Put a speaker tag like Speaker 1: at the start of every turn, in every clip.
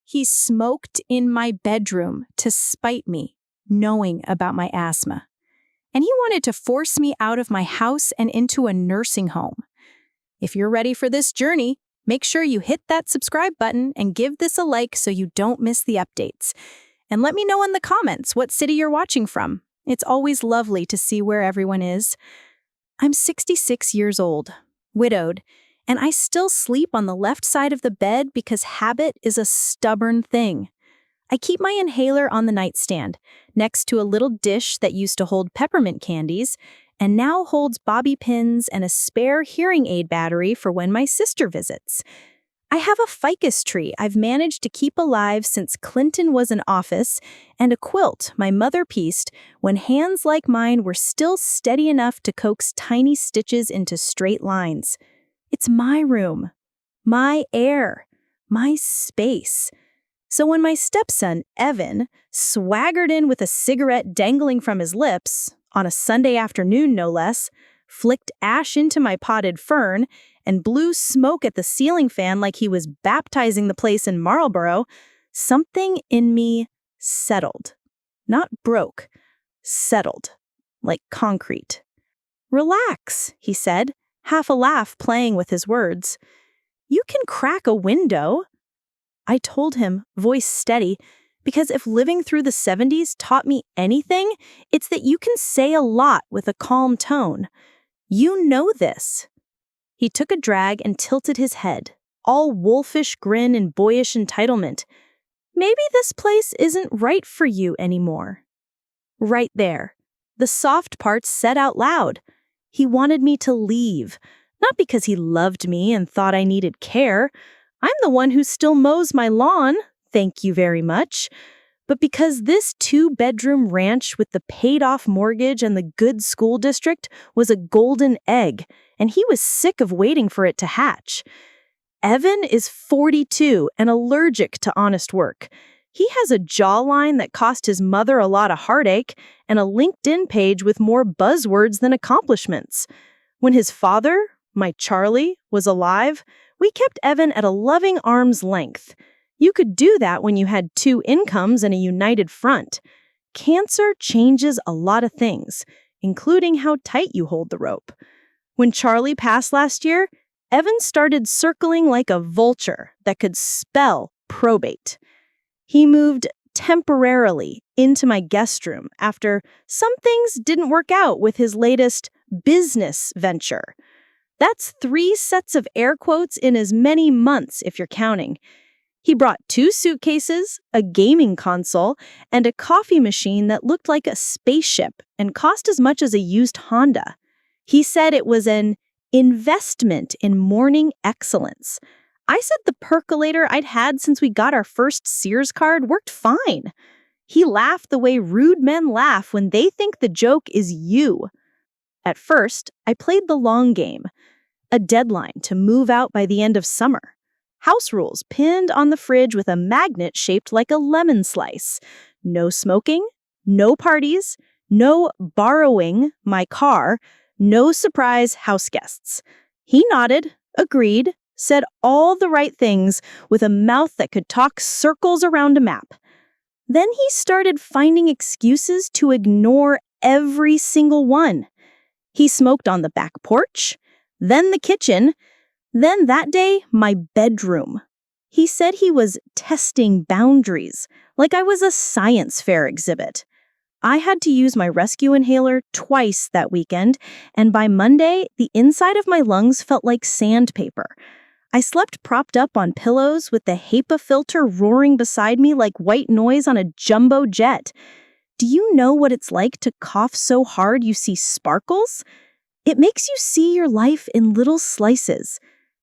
Speaker 1: He smoked in my bedroom to spite me, knowing about my asthma. And he wanted to force me out of my house and into a nursing home. If you're ready for this journey, make sure you hit that subscribe button and give this a like so you don't miss the updates. And let me know in the comments what city you're watching from. It's always lovely to see where everyone is. I'm 66 years old, widowed, and I still sleep on the left side of the bed because habit is a stubborn thing. I keep my inhaler on the nightstand, next to a little dish that used to hold peppermint candies, and now holds bobby pins and a spare hearing aid battery for when my sister visits. I have a ficus tree I've managed to keep alive since Clinton was in office, and a quilt my mother pieced when hands like mine were still steady enough to coax tiny stitches into straight lines. It's my room, my air, my space. So when my stepson, Evan, swaggered in with a cigarette dangling from his lips, on a Sunday afternoon no less, flicked ash into my potted fern, and blew smoke at the ceiling fan like he was baptizing the place in Marlborough, something in me settled. Not broke, settled, like concrete. "Relax," he said, half a laugh playing with his words. "You can crack a window." I told him, voice steady, because if living through the 70s taught me anything, it's that you can say a lot with a calm tone. You know this. He took a drag and tilted his head, all wolfish grin and boyish entitlement. "Maybe this place isn't right for you anymore." Right there. The soft parts said out loud. He wanted me to leave, not because he loved me and thought I needed care. I'm the one who still mows my lawn, thank you very much. But because this 2-bedroom ranch with the paid-off mortgage and the good school district was a golden egg, and he was sick of waiting for it to hatch. Evan is 42 and allergic to honest work. He has a jawline that cost his mother a lot of heartache and a LinkedIn page with more buzzwords than accomplishments. When his father, my Charlie, was alive, we kept Evan at a loving arm's length. You could do that when you had 2 incomes and a united front. Cancer changes a lot of things, including how tight you hold the rope. When Charlie passed last year, Evan started circling like a vulture that could spell probate. He moved temporarily into my guest room after some things didn't work out with his latest business venture. That's 3 sets of air quotes in as many months if you're counting. He brought 2 suitcases, a gaming console, and a coffee machine that looked like a spaceship and cost as much as a used Honda. He said it was an investment in morning excellence. I said the percolator I'd had since we got our first Sears card worked fine. He laughed the way rude men laugh when they think the joke is you. At first, I played the long game, a deadline to move out by the end of summer. House rules pinned on the fridge with a magnet shaped like a lemon slice. No smoking, no parties, no borrowing my car, no surprise house guests. He nodded, agreed, said all the right things with a mouth that could talk circles around a map. Then he started finding excuses to ignore every single one. He smoked on the back porch, then the kitchen, then that day, my bedroom. He said he was testing boundaries, like I was a science fair exhibit. I had to use my rescue inhaler twice that weekend, and by Monday, the inside of my lungs felt like sandpaper. I slept propped up on pillows with the HEPA filter roaring beside me like white noise on a jumbo jet. Do you know what it's like to cough so hard you see sparkles? It makes you see your life in little slices.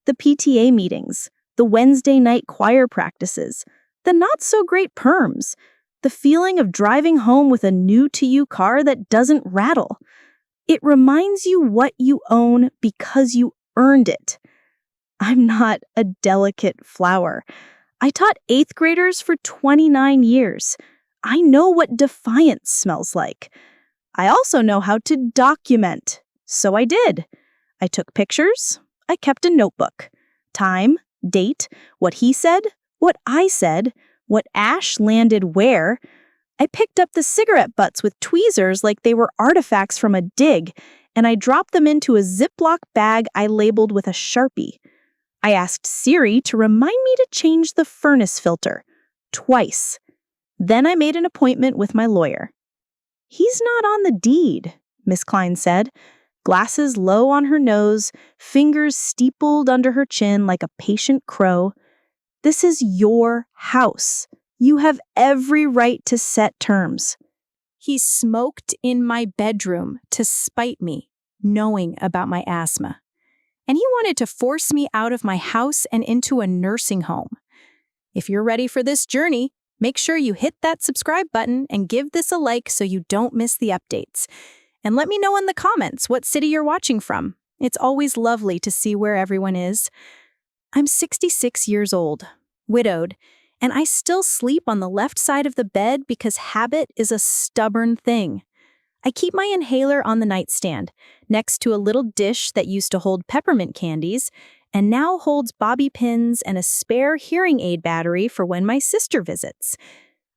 Speaker 1: The PTA meetings, the Wednesday night choir practices, the not-so-great perms, the feeling of driving home with a new-to-you car that doesn't rattle. It reminds you what you own because you earned it. I'm not a delicate flower. I taught 8th graders for 29 years. I know what defiance smells like. I also know how to document. So I did. I took pictures. I kept a notebook. Time, date, what he said, what I said, What ash landed where? I picked up the cigarette butts with tweezers like they were artifacts from a dig, and I dropped them into a Ziploc bag I labeled with a Sharpie. I asked Siri to remind me to change the furnace filter. Twice. Then I made an appointment with my lawyer. "He's not on the deed," Miss Klein said, glasses low on her nose, fingers steepled under her chin like a patient crow. "This is your house. You have every right to set terms." He smoked in my bedroom to spite me, knowing about my asthma. And he wanted to force me out of my house and into a nursing home. If you're ready for this journey, make sure you hit that subscribe button and give this a like so you don't miss the updates. And let me know in the comments what city you're watching from. It's always lovely to see where everyone is. I'm 66 years old, widowed, and I still sleep on the left side of the bed because habit is a stubborn thing. I keep my inhaler on the nightstand, next to a little dish that used to hold peppermint candies, and now holds bobby pins and a spare hearing aid battery for when my sister visits.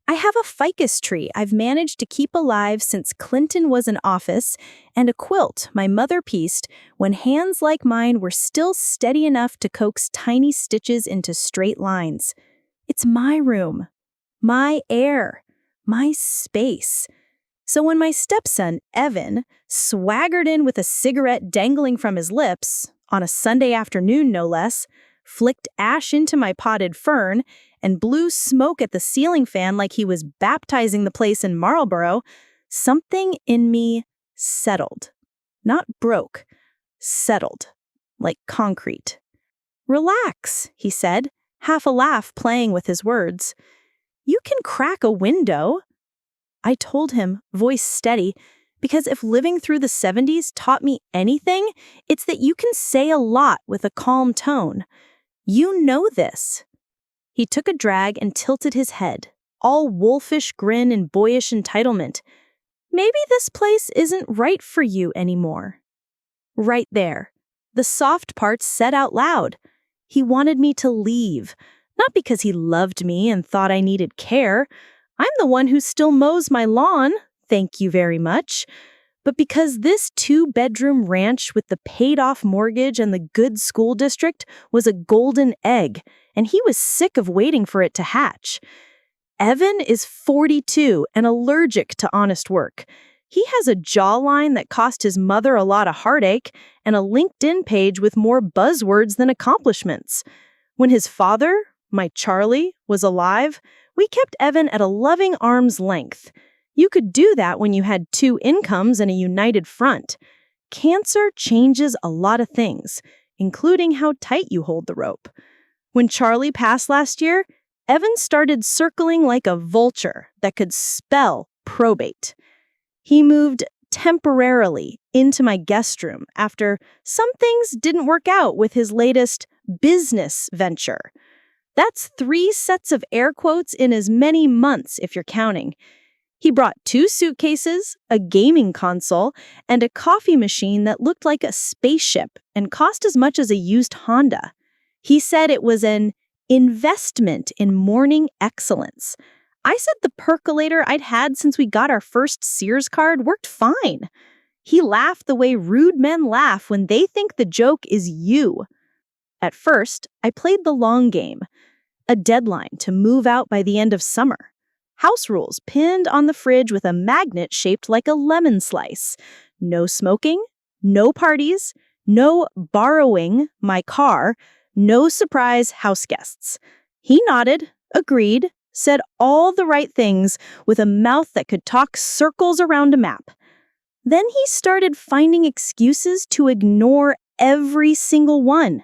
Speaker 1: I have a ficus tree I've managed to keep alive since Clinton was in office, and a quilt my mother pieced when hands like mine were still steady enough to coax tiny stitches into straight lines. It's my room, my air, my space. So when my stepson, Evan, swaggered in with a cigarette dangling from his lips, on a Sunday afternoon no less, flicked ash into my potted fern, and blew smoke at the ceiling fan like he was baptizing the place in Marlborough, something in me settled. Not broke, settled, like concrete. "Relax," he said, half a laugh playing with his words. "You can crack a window." I told him, voice steady, because if living through the 70s taught me anything, it's that you can say a lot with a calm tone. You know this. He took a drag and tilted his head, all wolfish grin and boyish entitlement. "Maybe this place isn't right for you anymore." Right there. The soft parts said out loud. He wanted me to leave, not because he loved me and thought I needed care. I'm the one who still mows my lawn, thank you very much. But because this 2-bedroom ranch with the paid-off mortgage and the good school district was a golden egg, and he was sick of waiting for it to hatch. Evan is 42 and allergic to honest work. He has a jawline that cost his mother a lot of heartache and a LinkedIn page with more buzzwords than accomplishments. When his father, my Charlie, was alive, we kept Evan at a loving arm's length. You could do that when you had 2 incomes and a united front. Cancer changes a lot of things, including how tight you hold the rope. When Charlie passed last year, Evan started circling like a vulture that could spell probate. He moved temporarily into my guest room after some things didn't work out with his latest business venture. That's 3 sets of air quotes in as many months if you're counting. He brought 2 suitcases, a gaming console, and a coffee machine that looked like a spaceship and cost as much as a used Honda. He said it was an investment in morning excellence. I said the percolator I'd had since we got our first Sears card worked fine. He laughed the way rude men laugh when they think the joke is you. At first, I played the long game, a deadline to move out by the end of summer. House rules pinned on the fridge with a magnet shaped like a lemon slice. No smoking, no parties, no borrowing my car, no surprise house guests. He nodded, agreed, said all the right things with a mouth that could talk circles around a map. Then he started finding excuses to ignore every single one.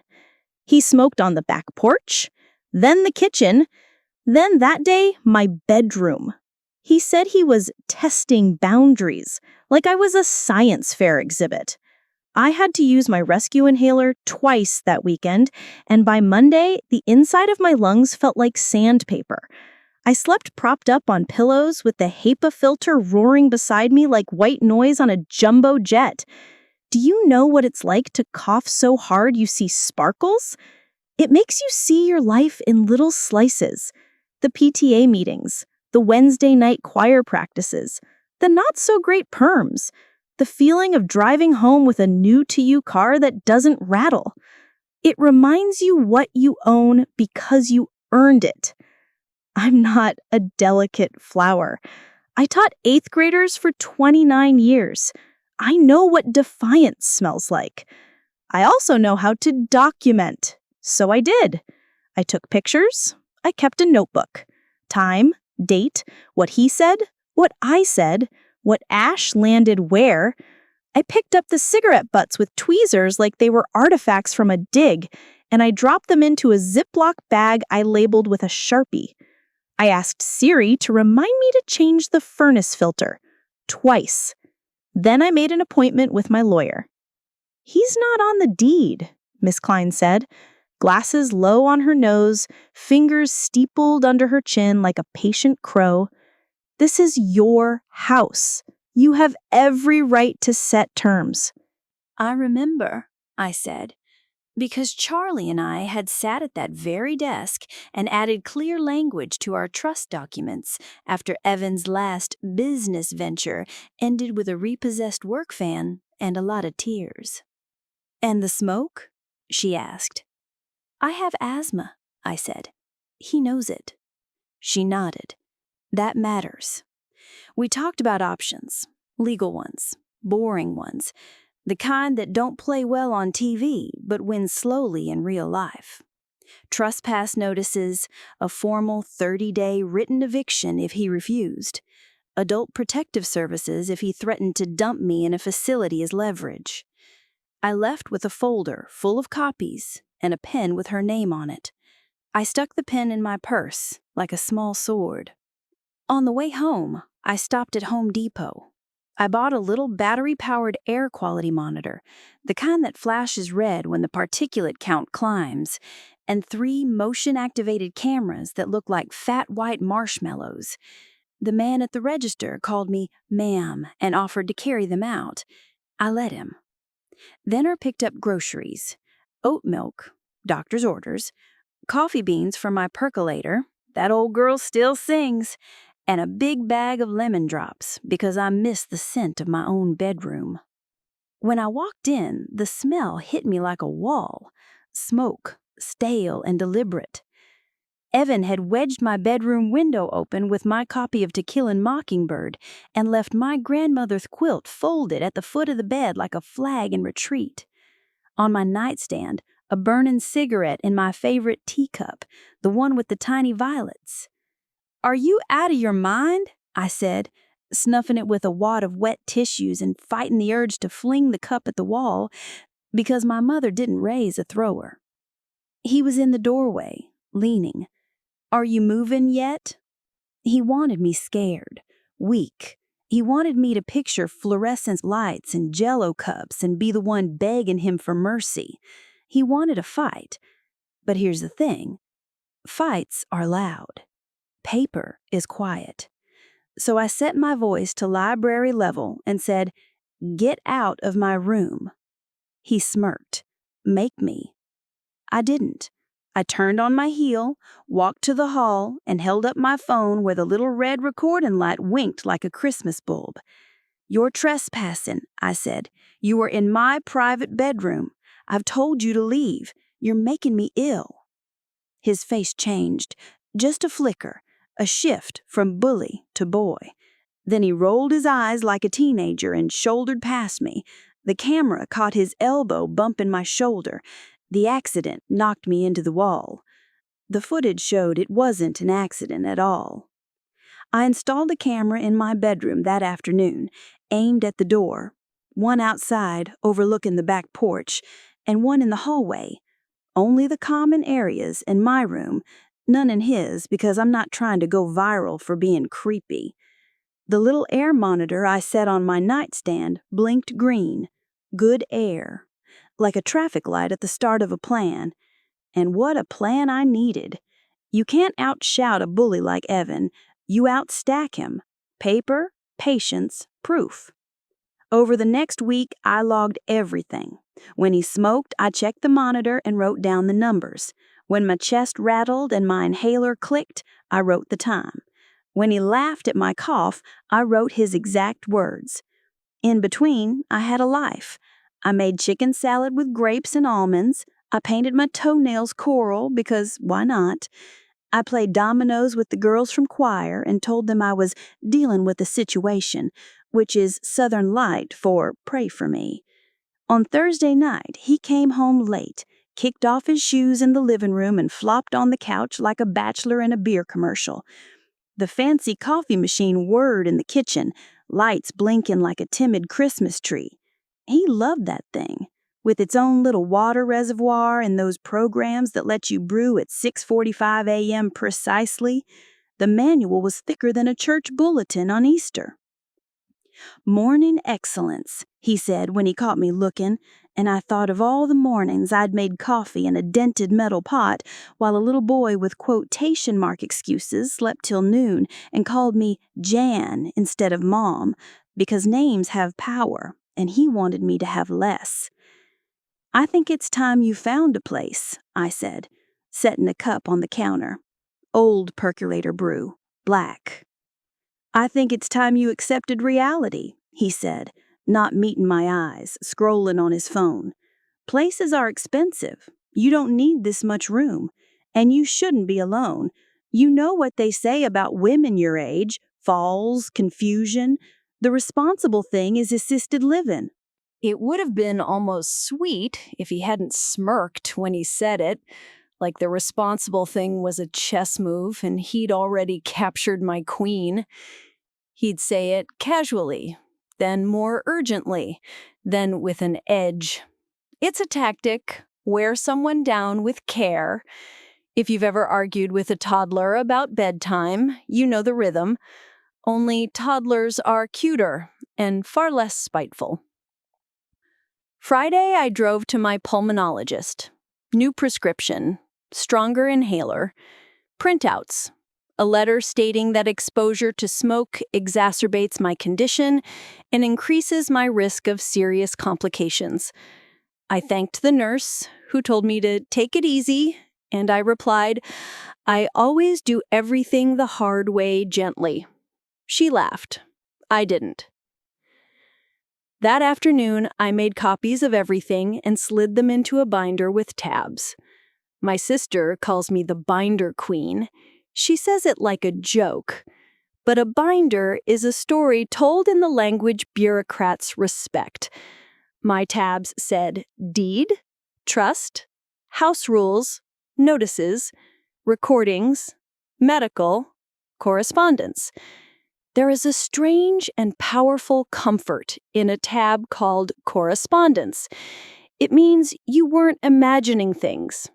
Speaker 1: He smoked on the back porch, then the kitchen, then that day, my bedroom. He said he was testing boundaries, like I was a science fair exhibit. I had to use my rescue inhaler twice that weekend, and by Monday, the inside of my lungs felt like sandpaper. I slept propped up on pillows with the HEPA filter roaring beside me like white noise on a jumbo jet. Do you know what it's like to cough so hard you see sparkles? It makes you see your life in little slices.
Speaker 2: The PTA meetings, the Wednesday night choir practices, the not-so-great perms, the feeling of driving home with a new-to-you car that doesn't rattle. It reminds you what you own because you earned it. I'm not a delicate flower. I taught 8th graders for 29 years. I know what defiance smells like. I also know how to document. So I did. I took pictures. I kept a notebook. Time, date, what he said, what I said, what ash landed where. I picked up the cigarette butts with tweezers like they were artifacts from a dig, and I dropped them into a Ziploc bag I labeled with a Sharpie. I asked Siri to remind me to change the furnace filter. Twice. Then I made an appointment with my lawyer. "He's not on the deed," Miss Klein said, glasses low on her nose, fingers steepled under her chin like a patient crow. "This is your house. You have every right to set terms."
Speaker 1: "I remember," I said, because Charlie and I had sat at that very desk and added clear language to our trust documents after Evan's last business venture ended with a repossessed work van and a lot of tears. "And the smoke?" she asked. "I have asthma," I said. "He knows it." She nodded. "That matters." We talked about options, legal ones, boring ones, the kind that don't play well on TV but win slowly in real life. Trespass notices, a formal 30-day written eviction if he refused, adult protective services if he threatened to dump me in a facility as leverage. I left with a folder full of copies and a pen with her name on it. I stuck the pen in my purse like a small sword. On the way home, I stopped at Home Depot. I bought a little battery-powered air quality monitor, the kind that flashes red when the particulate count climbs, and 3 motion-activated cameras that look like fat white marshmallows. The man at the register called me "ma'am" and offered to carry them out. I let him. Then I picked up groceries, oat milk, doctor's orders, coffee beans for my percolator, that old girl still sings, and a big bag of lemon drops because I missed the scent of my own bedroom. When I walked in, the smell hit me like a wall, smoke, stale and deliberate. Evan had wedged my bedroom window open with my copy of To Kill a Mockingbird and left my grandmother's quilt folded at the foot of the bed like a flag in retreat. On my nightstand, a burning cigarette in my favorite teacup, the one with the tiny violets. "Are you out of your mind?" I said, snuffing it with a wad of wet tissues and fighting the urge to fling the cup at the wall because my mother didn't raise a thrower. He was in the doorway, leaning. "Are you moving yet?" He wanted me scared, weak. He wanted me to picture fluorescent lights and Jell-O cups and be the one begging him for mercy. He wanted a fight. But here's the thing. Fights are loud. Paper is quiet. So I set my voice to library level and said, "Get out of my room." He smirked. "Make me." I didn't. I turned on my heel, walked to the hall, and held up my phone where the little red recording light winked like a Christmas bulb. "You're trespassing," I said. "You are in my private bedroom. I've told you to leave. You're making me ill." His face changed, just a flicker, a shift from bully to boy. Then he rolled his eyes like a teenager and shouldered past me. The camera caught his elbow bumping my shoulder. The accident knocked me into the wall. The footage showed it wasn't an accident at all. I installed a camera in my bedroom that afternoon, aimed at the door, one outside overlooking the back porch, and one in the hallway. Only the common areas in my room, none in his because I'm not trying to go viral for being creepy. The little air monitor I set on my nightstand blinked green. Good air. Like a traffic light at the start of a plan. And what a plan I needed. You can't outshout a bully like Evan. You outstack him. Paper, patience, proof. Over the next week, I logged everything. When he smoked, I checked the monitor and wrote down the numbers.
Speaker 2: When my chest rattled and my inhaler clicked, I wrote the time. When he laughed at my cough, I wrote his exact words. In between, I had a life. I made chicken salad with grapes and almonds. I painted my toenails coral because why not? I played dominoes with the girls from choir and told them I was dealing with the situation, which is Southern Light for pray for me. On Thursday night, he came home late, kicked off his shoes in the living room and flopped on the couch like a bachelor in a beer commercial. The fancy coffee machine whirred in the kitchen, lights blinking like a timid Christmas tree. He loved that thing, with its own little water reservoir and those programs that let you brew at 6:45 a.m. precisely. The manual was thicker than a church bulletin on Easter. "Morning excellence," he said when he caught me looking, and I thought of all the mornings I'd made coffee in a dented metal pot while a little boy with quotation mark excuses slept till noon and called me Jan instead of Mom, because names have power, and he wanted me to have less. "I think it's time you found a place," I said, setting a cup on the counter. Old percolator brew, black. "I think it's time you accepted reality," he said, not meeting my eyes, scrolling on his phone. "Places are expensive. You don't need this much room. And you shouldn't be alone. You know what they say about women your age, falls, confusion. The responsible thing is assisted living."
Speaker 1: It would have been almost sweet if he hadn't smirked when he said it, like the responsible thing was a chess move and he'd already captured my queen. He'd say it casually, then more urgently, then with an edge. It's a tactic. Wear someone down with care. If you've ever argued with a toddler about bedtime, you know the rhythm. Only toddlers are cuter and far less spiteful. Friday, I drove to my pulmonologist. New prescription, stronger inhaler, printouts, a letter stating that exposure to smoke exacerbates my condition and increases my risk of serious complications. I thanked the nurse, who told me to take it easy, and I replied, "I always do everything the hard way gently." She laughed. I didn't. That afternoon, I made copies of everything and slid them into a binder with tabs. My sister calls me the binder queen. She says it like a joke. But a binder is a story told in the language bureaucrats respect. My tabs said deed, trust, house rules, notices, recordings, medical, correspondence. There is a strange and powerful comfort in a tab called correspondence. It means you weren't imagining things.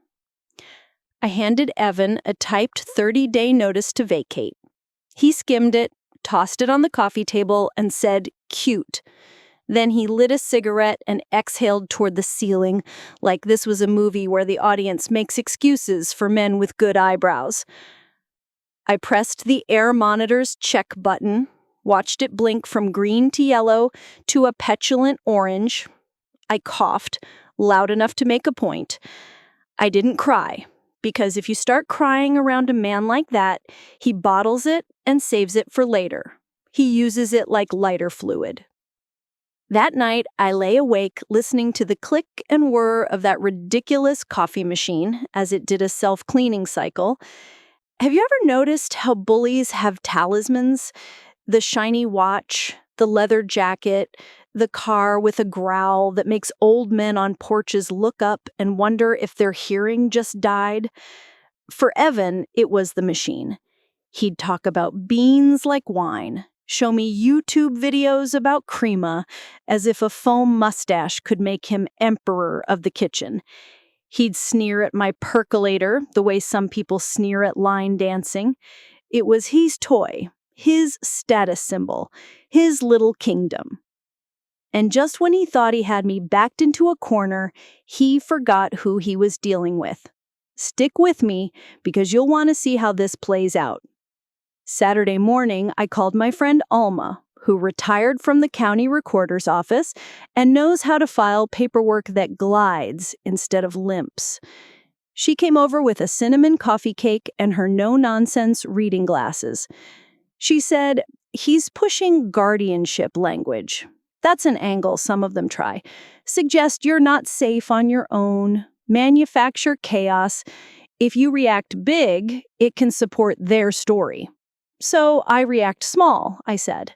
Speaker 1: I handed Evan a typed 30-day notice to vacate. He skimmed it, tossed it on the coffee table, and said, "Cute." Then he lit a cigarette and exhaled toward the ceiling, like this was a movie where the audience makes excuses for men with good eyebrows. I pressed the air monitor's check button, watched it blink from green to yellow to a petulant orange. I coughed, loud enough to make a point. I didn't cry, because if you start crying around a man like that, he bottles it and saves it for later. He uses it like lighter fluid. That night, I lay awake listening to the click and whir of that ridiculous coffee machine as it did a self-cleaning cycle. Have you ever noticed how bullies have talismans? The shiny watch, the leather jacket, the car with a growl that makes old men on porches look up and wonder if their hearing just died? For Evan, it was the machine. He'd talk about beans like wine, show me YouTube videos about crema, as if a foam mustache could make him emperor of the kitchen. He'd sneer at my percolator the way some people sneer at line dancing. It was his toy, his status symbol, his little kingdom. And just when he thought he had me backed into a corner, he forgot who he was dealing with. Stick with me, because you'll want to see how this plays out. Saturday morning, I called my friend Alma, who retired from the county recorder's office and knows how to file paperwork that glides instead of limps.
Speaker 2: She came over with a cinnamon coffee cake and her no-nonsense reading glasses. She said, "He's pushing guardianship language. That's an angle some of them try. Suggest you're not safe on your own. Manufacture chaos. If you react big, it can support their story." "So I react small," I said.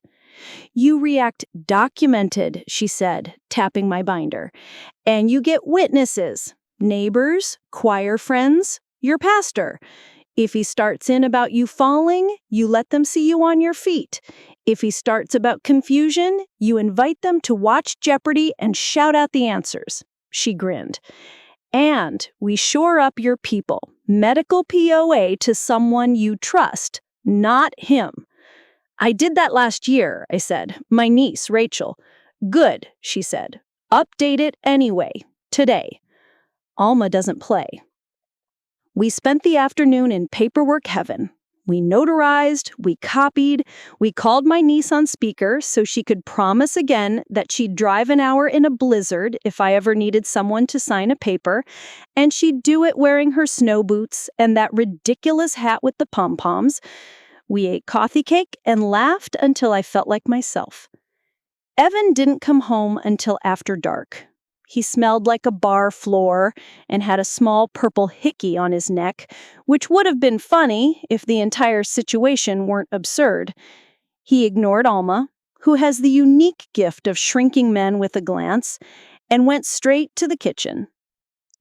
Speaker 2: "You react documented," she said, tapping my binder. "And you get witnesses, neighbors, choir friends, your pastor. If he starts in about you falling, you let them see you on your feet. If he starts about confusion, you invite them to watch Jeopardy and shout out the answers." She grinned. "And we shore up your people, medical POA to someone you trust, not him." "I did that last year," I said. "My niece, Rachel." "Good," she said. "Update it anyway, today." Alma doesn't play. We spent the afternoon in paperwork heaven. We notarized, we copied, we called my niece on speaker so she could promise again that she'd drive an hour in a blizzard if I ever needed someone to sign a paper, and she'd do it wearing her snow boots and that ridiculous hat with the pom-poms. We ate coffee cake and laughed until I felt like myself. Evan didn't come home until after dark. He smelled like a bar floor and had a small purple hickey on his neck, which would have been funny if the entire situation weren't absurd. He ignored Alma, who has the unique gift of shrinking men with a glance, and went straight to the kitchen.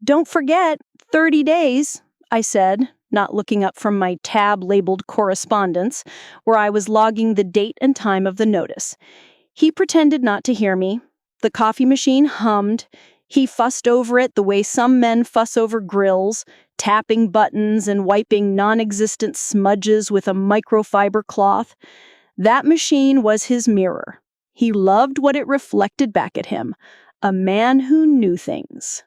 Speaker 2: "Don't forget, 30 days, I said, not looking up from my tab labeled correspondence, where I was logging the date and time of the notice. He pretended not to hear me. The coffee machine hummed. He fussed over it the way some men fuss over grills, tapping buttons and wiping non-existent smudges with a microfiber cloth. That machine was his mirror. He loved what it reflected back at him. A man who knew things.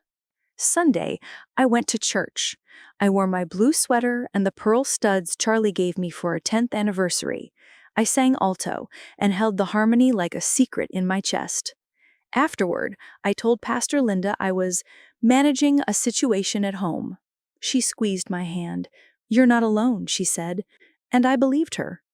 Speaker 1: Sunday, I went to church. I wore my blue sweater and the pearl studs Charlie gave me for our 10th anniversary. I sang alto and held the harmony like a secret in my chest. Afterward, I told Pastor Linda I was managing a situation at home. She squeezed my hand. "You're not alone," she said, and I believed her.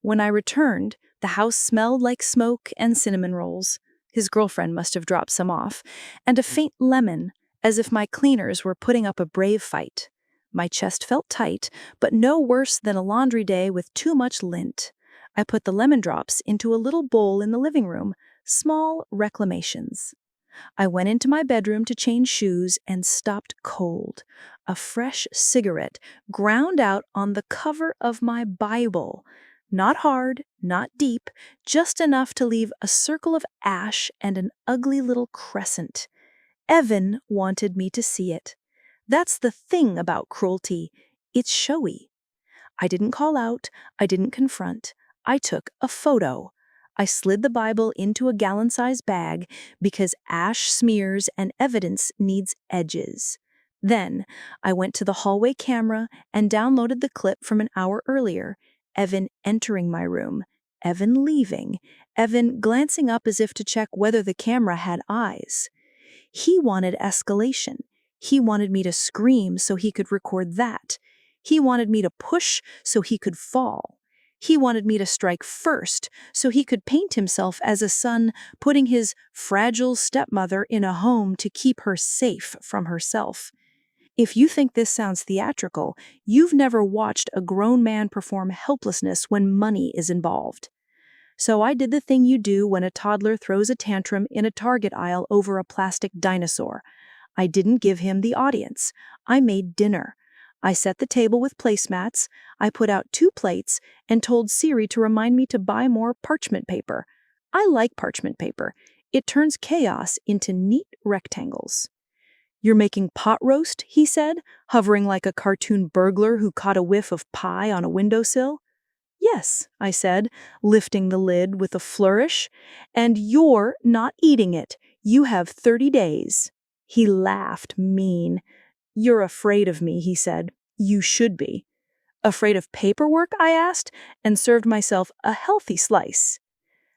Speaker 1: When I returned, the house smelled like smoke and cinnamon rolls. His girlfriend must have dropped some off, and a faint lemon, as if my cleaners were putting up a brave fight. My chest felt tight, but no worse than a laundry day with too much lint. I put the lemon drops into a little bowl in the living room, small reclamations. I went into my bedroom to change shoes and stopped cold. A fresh cigarette ground out on the cover of my Bible. Not hard, not deep, just enough to leave a circle of ash and an ugly little crescent. Evan wanted me to see it. That's the thing about cruelty. It's showy. I didn't call out. I didn't confront. I took a photo. I slid the Bible into a gallon-sized bag because ash smears and evidence needs edges. Then, I went to the hallway camera and downloaded the clip from an hour earlier. Evan entering my room, Evan leaving, Evan glancing up as if to check whether the camera had eyes. He wanted escalation. He wanted me to scream so he could record that. He wanted me to push so he could fall. He wanted me to strike first so he could paint himself as a son putting his fragile stepmother in a home to keep her safe from herself. If you think this sounds theatrical, you've never watched a grown man perform helplessness when money is involved. So I did the thing you do when a toddler throws a tantrum in a Target aisle over a plastic dinosaur. I didn't give him the audience. I made dinner. I set the table with placemats, I put out 2 plates, and told Siri to remind me to buy more parchment paper. I like parchment paper. It turns chaos into neat rectangles. "You're making pot roast," he said, hovering like a cartoon burglar who caught a whiff of pie on a windowsill. "Yes," I said, lifting the lid with a flourish. "And you're not eating it. You have 30 days. He laughed mean. "You're afraid of me," he said. "You should be." "Afraid of paperwork?" I asked, and served myself a healthy slice.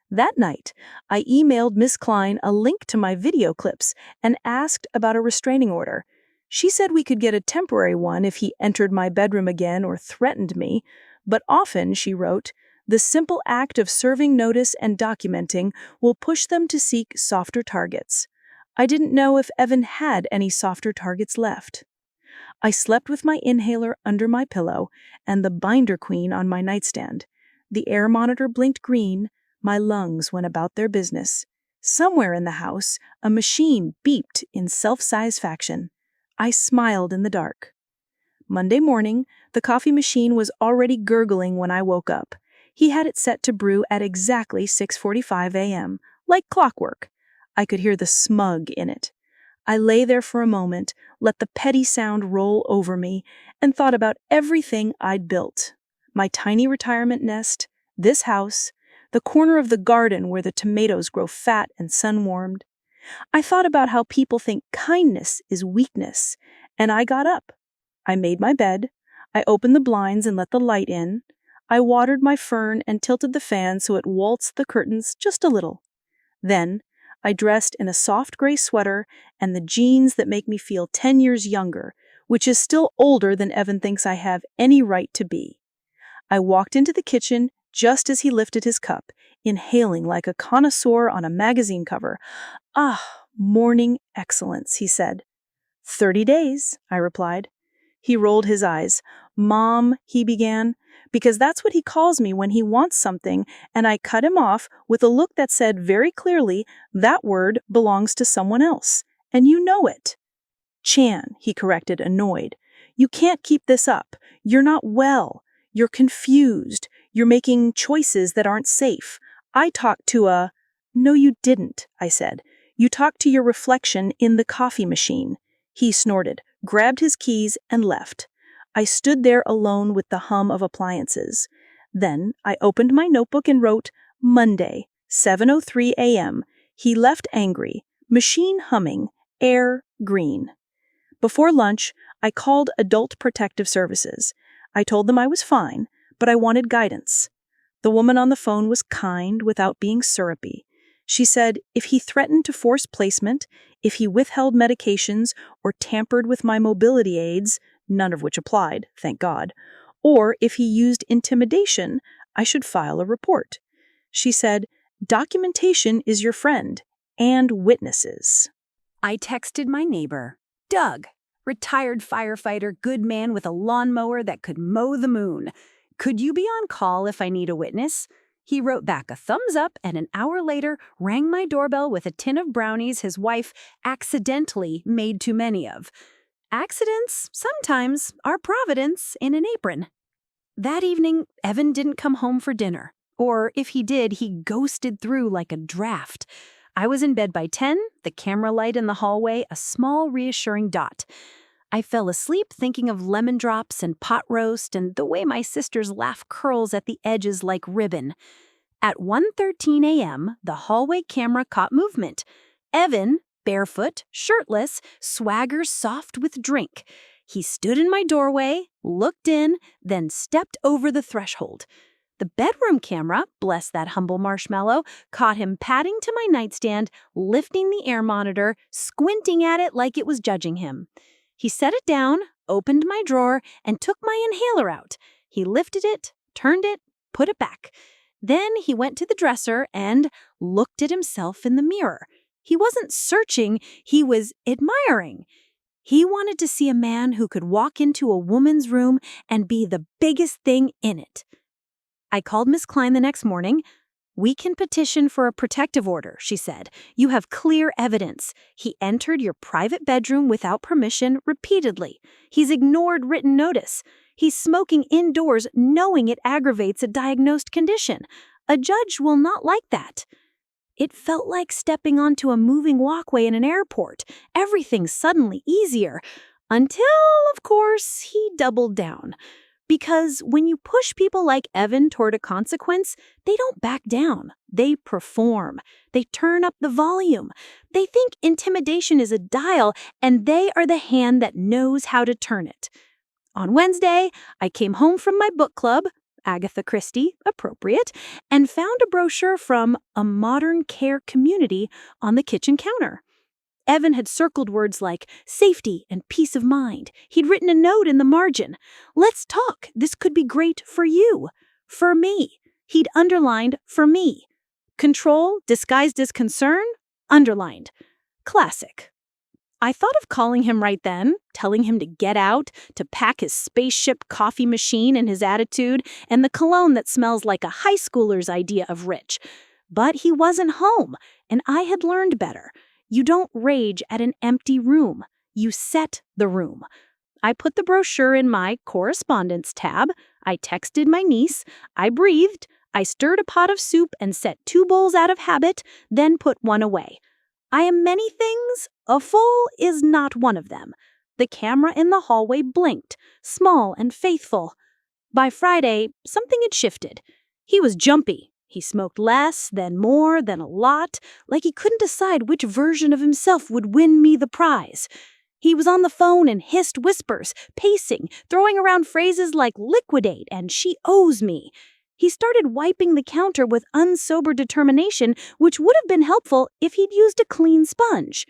Speaker 1: That night, I emailed Miss Klein a link to my video clips and asked about a restraining order. She said we could get a temporary one if he entered my bedroom again or threatened me, but often, she wrote, the simple act of serving notice and documenting will push them to seek softer targets. I didn't know if Evan had any softer targets left. I slept with my inhaler under my pillow and the binder queen on my nightstand. The air monitor blinked green, my lungs went about their business. Somewhere in the house, a machine beeped in self-satisfaction. I smiled in the dark. Monday morning, the coffee machine was already gurgling when I woke up. He had it set to brew at exactly 6:45 a.m., like clockwork. I could hear the smug in it. I lay there for a moment, let the petty sound roll over me, and thought about everything I'd built. My tiny retirement nest, this house, the corner of the garden where the tomatoes grow fat and sun-warmed. I thought about how people think kindness is weakness, and I got up. I made my bed. I opened the blinds and let the light in. I watered my fern and tilted the fan so it waltzed the curtains just a little. Then, I dressed in a soft gray sweater and the jeans that make me feel 10 years younger, which is still older than Evan thinks I have any right to be. I walked into the kitchen just as he lifted his cup, inhaling like a connoisseur on a magazine cover. "Ah, morning excellence," he said. "30 days," I replied. He rolled his eyes. "Mom," he began, because that's what he calls me when he wants something, and I cut him off with a look that said very clearly, that word belongs to someone else, and you know it. "Chan," he corrected, annoyed. "You can't keep this up. You're not well. You're confused. You're making choices that aren't safe. I talked to a—" "No, you didn't," I said. "You talked to your reflection in the coffee machine." He snorted, grabbed his keys, and left. I stood there alone with the hum of appliances. Then I opened my notebook and wrote, Monday, 7:03 a.m. He left angry, machine humming, air green. Before lunch, I called Adult Protective Services. I told them I was fine, but I wanted guidance. The woman on the phone was kind without being syrupy. She said if he threatened to force placement, if he withheld medications or tampered with my mobility aids, none of which applied, thank God, or if he used intimidation, I should file a report. She said, documentation is your friend, and witnesses.
Speaker 3: I texted my neighbor, Doug, retired firefighter, good man with a lawnmower that could mow the moon. Could you be on call if I need a witness? He wrote back a thumbs up and an hour later rang my doorbell with a tin of brownies his wife accidentally made too many of. Accidents, sometimes, are providence in an apron. That evening, Evan didn't come home for dinner. Or if he did, he ghosted through like a draft. I was in bed by 10, the camera light in the hallway a small reassuring dot. I fell asleep thinking of lemon drops and pot roast and the way my sister's laugh curls at the edges like ribbon. At 1:13 a.m., the hallway camera caught movement. Evan, barefoot, shirtless, swaggers soft with drink. He stood in my doorway, looked in, then stepped over the threshold. The bedroom camera, bless that humble marshmallow, caught him padding to my nightstand, lifting the air monitor, squinting at it like it was judging him. He set it down, opened my drawer, and took my inhaler out. He lifted it, turned it, put it back. Then he went to the dresser and looked at himself in the mirror. He wasn't searching, he was admiring. He wanted to see a man who could walk into a woman's room and be the biggest thing in it. I called Miss Klein the next morning. "We can petition for a protective order," she said. "You have clear evidence. He entered your private bedroom without permission repeatedly. He's ignored written notice. He's smoking indoors knowing it aggravates a diagnosed condition. A judge will not like that." It felt like stepping onto a moving walkway in an airport. Everything suddenly easier. Until, of course, he doubled down. Because when you push people like Evan toward a consequence, they don't back down. They perform. They turn up the volume. They think intimidation is a dial, and they are the hand that knows how to turn it. On Wednesday, I came home from my book club, Agatha Christie, appropriate, and found a brochure from A Modern Care Community on the kitchen counter.
Speaker 2: Evan had circled words like safety and peace of mind. He'd written a note in the margin. Let's talk. This could be great for you. For me. He'd underlined for me. Control disguised as concern? Underlined. Classic. I thought of calling him right then, telling him to get out, to pack his spaceship coffee machine and his attitude, and the cologne that smells like a high schooler's idea of rich. But he wasn't home, and I had learned better. You don't rage at an empty room. You set the room. I put the brochure in my correspondence tab. I texted my niece. I breathed. I stirred a pot of soup and set 2 bowls out of habit, then put one away. I am many things. A fool is not one of them. The camera in the hallway blinked, small and faithful. By Friday, something had shifted. He was jumpy. He smoked less, then more, then a lot, like he couldn't decide which version of himself would win me the prize. He was on the phone and hissed whispers, pacing, throwing around phrases like liquidate and she owes me. He started wiping the counter with unsober determination, which would have been helpful if he'd used a clean sponge.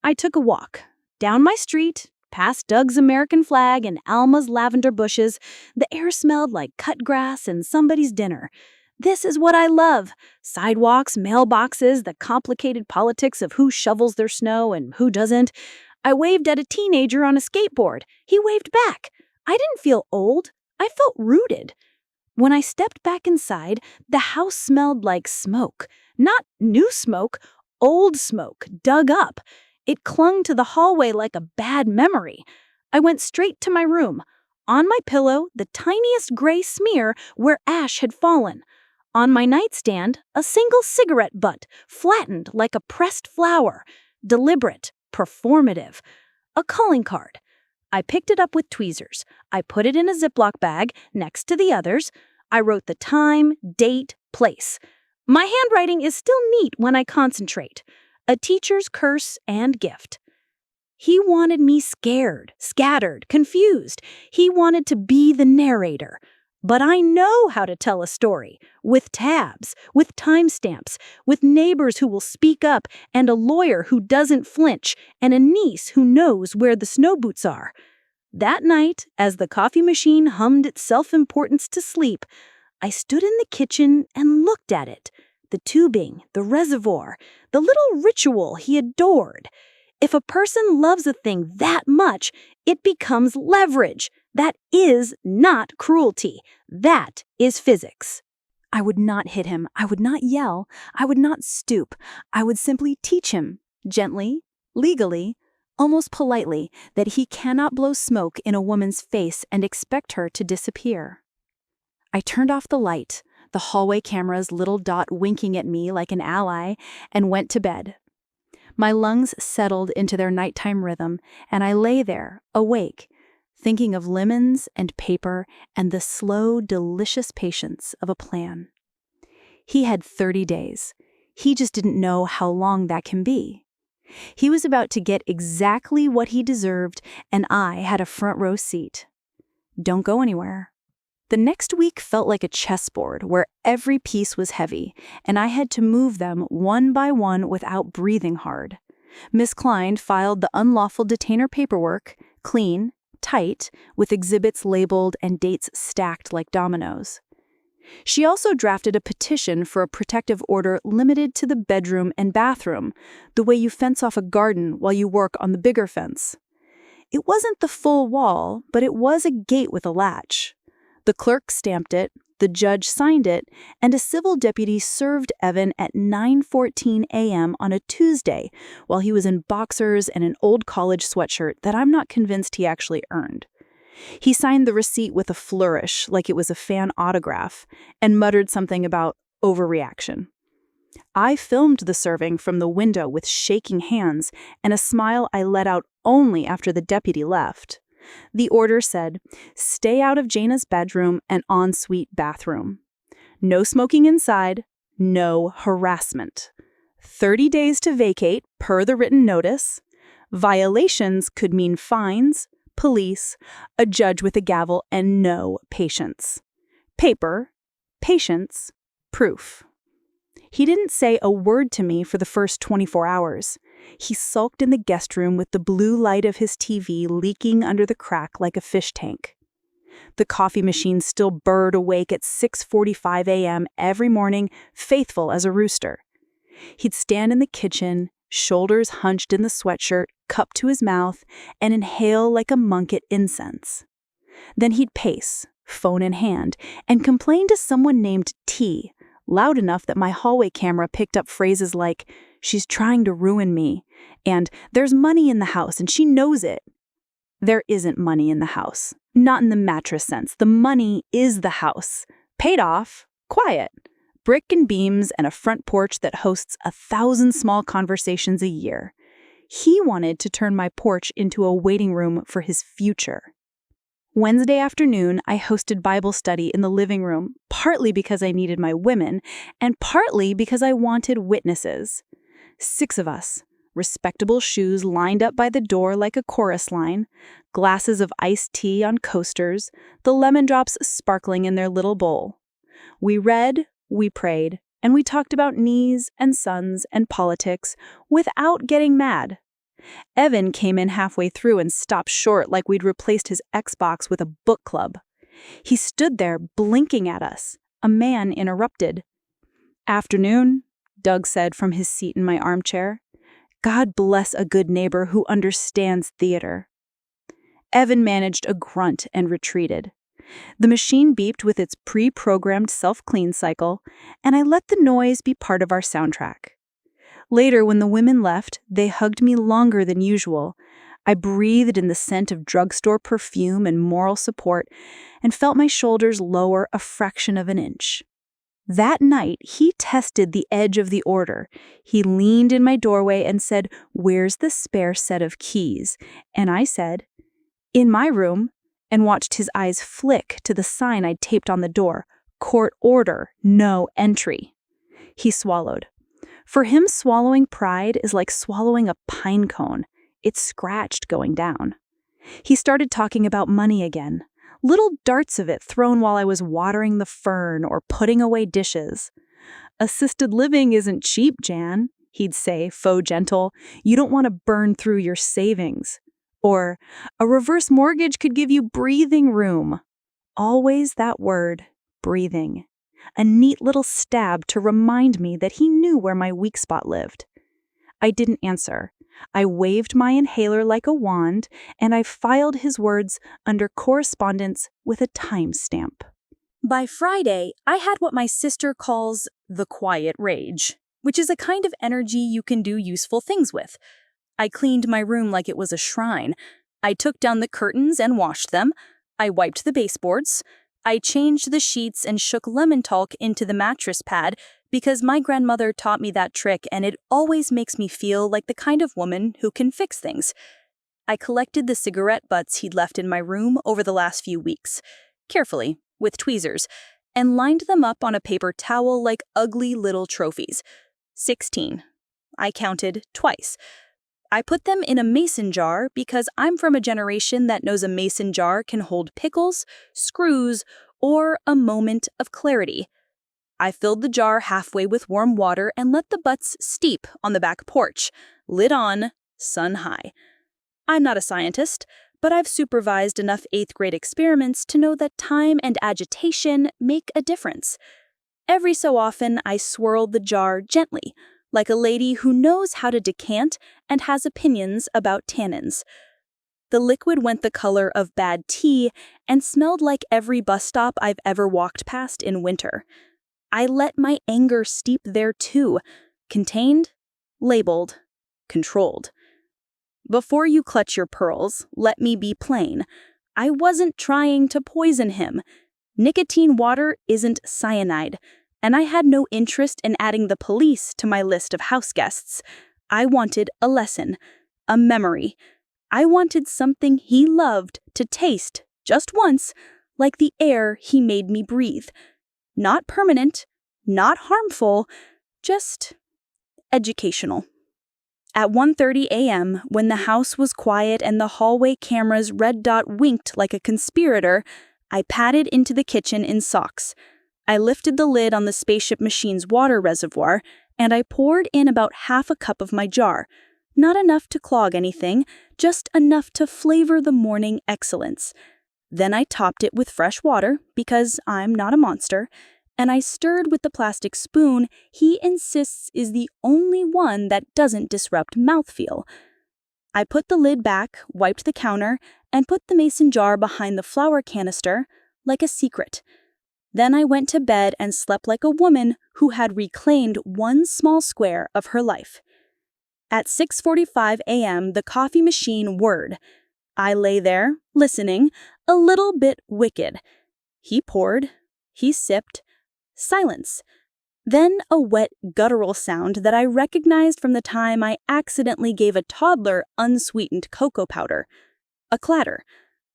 Speaker 2: I took a walk. Down my street, past Doug's American flag and Alma's lavender bushes, the air smelled like cut grass and somebody's dinner. This is what I love. Sidewalks, mailboxes, the complicated politics of who shovels their snow and who doesn't. I waved at a teenager on a skateboard. He waved back. I didn't feel old. I felt rooted. When I stepped back inside, the house smelled like smoke. Not new smoke, old smoke, dug up. It clung to the hallway like a bad memory. I went straight to my room. On my pillow, the tiniest gray smear where ash had fallen. On my nightstand, a single cigarette butt, flattened like a pressed flower. Deliberate, performative. A calling card. I picked it up with tweezers. I put it in a Ziploc bag next to the others. I wrote the time, date, place. My handwriting is still neat when I concentrate. A teacher's curse and gift. He wanted me scared, scattered, confused. He wanted to be the narrator. But I know how to tell a story, with tabs, with timestamps, with neighbors who will speak up, and a lawyer who doesn't flinch, and a niece who knows where the snow boots are. That night, as the coffee machine hummed its self-importance to sleep, I stood in the kitchen and looked at it. The tubing, the reservoir, the little ritual he adored. If a person loves a thing that much, it becomes leverage. That is not cruelty. That is physics.
Speaker 3: I would not hit him. I would not yell. I would not stoop. I would simply teach him, gently, legally, almost politely, that he cannot blow smoke in a woman's face and expect her to disappear. I turned off the light, the hallway camera's little dot winking at me like an ally, and went to bed. My lungs settled into their nighttime rhythm, and I lay there, awake, thinking of lemons and paper and the slow, delicious patience of a plan. He had 30 days. He just didn't know how long that can be. He was about to get exactly what he deserved, and I had a front row seat. Don't go anywhere. The next week felt like a chessboard where every piece was heavy, and I had to move them one by one without breathing hard. Miss Klein filed the unlawful detainer paperwork, clean, tight, with exhibits labeled and dates stacked like dominoes. She also drafted a petition for a protective order limited to the bedroom and bathroom, the way you fence off a garden while you work on the bigger fence. It wasn't the full wall, but it was a gate with a latch. The clerk stamped it, the judge signed it, and a civil deputy served Evan at 9:14 a.m. on a Tuesday while he was in boxers and an old college sweatshirt that I'm not convinced he actually earned. He signed the receipt with a flourish like it was a fan autograph and muttered something about overreaction. I filmed the serving from the window with shaking hands and a smile I let out only after the deputy left. The order said, stay out of Jana's bedroom and ensuite bathroom. No smoking inside, no harassment. 30 days to vacate per the written notice. Violations could mean fines, police, a judge with a gavel, and no patience. Paper, patience, proof. He didn't say a word to me for the first 24 hours. He sulked in the guest room with the blue light of his TV leaking under the crack like a fish tank. The coffee machine still burred awake at 6:45 a.m. every morning, faithful as a rooster. He'd stand in the kitchen, shoulders hunched in the sweatshirt, cup to his mouth, and inhale like a monk at incense. Then he'd pace, phone in hand, and complain to someone named T, loud enough that my hallway camera picked up phrases like, "She's trying to ruin me," and "There's money in the house and she knows it." There isn't money in the house. Not in the mattress sense. The money is the house. Paid off, quiet. Brick and beams and a front porch that hosts 1,000 small conversations a year. He wanted to turn my porch into a waiting room for his future. Wednesday afternoon, I hosted Bible study in the living room, partly because I needed my women, and partly because I wanted witnesses. 6 of us. Respectable shoes lined up by the door like a chorus line, glasses of iced tea on coasters, the lemon drops sparkling in their little bowl. We read, we prayed, and we talked about knees and sons and politics without getting mad. Evan came in halfway through and stopped short like we'd replaced his Xbox with a book club. He stood there blinking at us. A man interrupted. "Afternoon," Doug said from his seat in my armchair. God bless a good neighbor who understands theater. Evan managed a grunt and retreated. The machine beeped with its pre-programmed self-clean cycle, and I let the noise be part of our soundtrack. Later, when the women left, they hugged me longer than usual. I breathed in the scent of drugstore perfume and moral support, and felt my shoulders lower a fraction of an inch. That night, he tested the edge of the order. He leaned in my doorway and said, "Where's the spare set of keys?" And I said, "In my room," and watched his eyes flick to the sign I'd taped on the door, "Court order, no entry." He swallowed. For him, swallowing pride is like swallowing a pine cone. It's scratched going down. He started talking about money again. Little darts of it thrown while I was watering the fern or putting away dishes. "Assisted living isn't cheap, Jan," he'd say, faux gentle. "You don't want to burn through your savings." Or, "A reverse mortgage could give you breathing room." Always that word, breathing. A neat little stab to remind me that he knew where my weak spot lived. I didn't answer. I waved my inhaler like a wand, and I filed his words under correspondence with a timestamp. By Friday, I had what my sister calls the quiet rage, which is a kind of energy you can do useful things with. I cleaned my room like it was a shrine. I took down the curtains and washed them. I wiped the baseboards. I changed the sheets and shook lemon talc into the mattress pad because my grandmother taught me that trick and it always makes me feel like the kind of woman who can fix things. I collected the cigarette butts he'd left in my room over the last few weeks, carefully, with tweezers, and lined them up on a paper towel like ugly little trophies. 16. I counted twice. I put them in a mason jar because I'm from a generation that knows a mason jar can hold pickles, screws, or a moment of clarity. I filled the jar halfway with warm water and let the butts steep on the back porch, lid on, sun high. I'm not a scientist, but I've supervised enough 8th grade experiments to know that time and agitation make a difference. Every so often, I swirled the jar gently, like a lady who knows how to decant and has opinions about tannins. The liquid went the color of bad tea and smelled like every bus stop I've ever walked past in winter. I let my anger steep there too, contained, labeled, controlled. Before you clutch your pearls, let me be plain. I wasn't trying to poison him. Nicotine water isn't cyanide, and I had no interest in adding the police to my list of house guests. I wanted a lesson, a memory. I wanted something he loved to taste, just once, like the air he made me breathe. Not permanent, not harmful, just educational. At 1:30 a.m., when the house was quiet and the hallway camera's red dot winked like a conspirator, I padded into the kitchen in socks. I lifted the lid on the spaceship machine's water reservoir, and I poured in about half a cup of my jar.
Speaker 2: Not enough to clog anything, just enough to flavor the morning excellence. Then I topped it with fresh water, because I'm not a monster, and I stirred with the plastic spoon he insists is the only one that doesn't disrupt mouthfeel. I put the lid back, wiped the counter, and put the mason jar behind the flour canister like a secret. Then I went to bed and slept like a woman who had reclaimed one small square of her life. At 6:45 a.m., the coffee machine whirred. I lay there, listening, a little bit wicked. He poured, he sipped, silence. Then a wet, guttural sound that I recognized from the time I accidentally gave a toddler unsweetened cocoa powder. A clatter.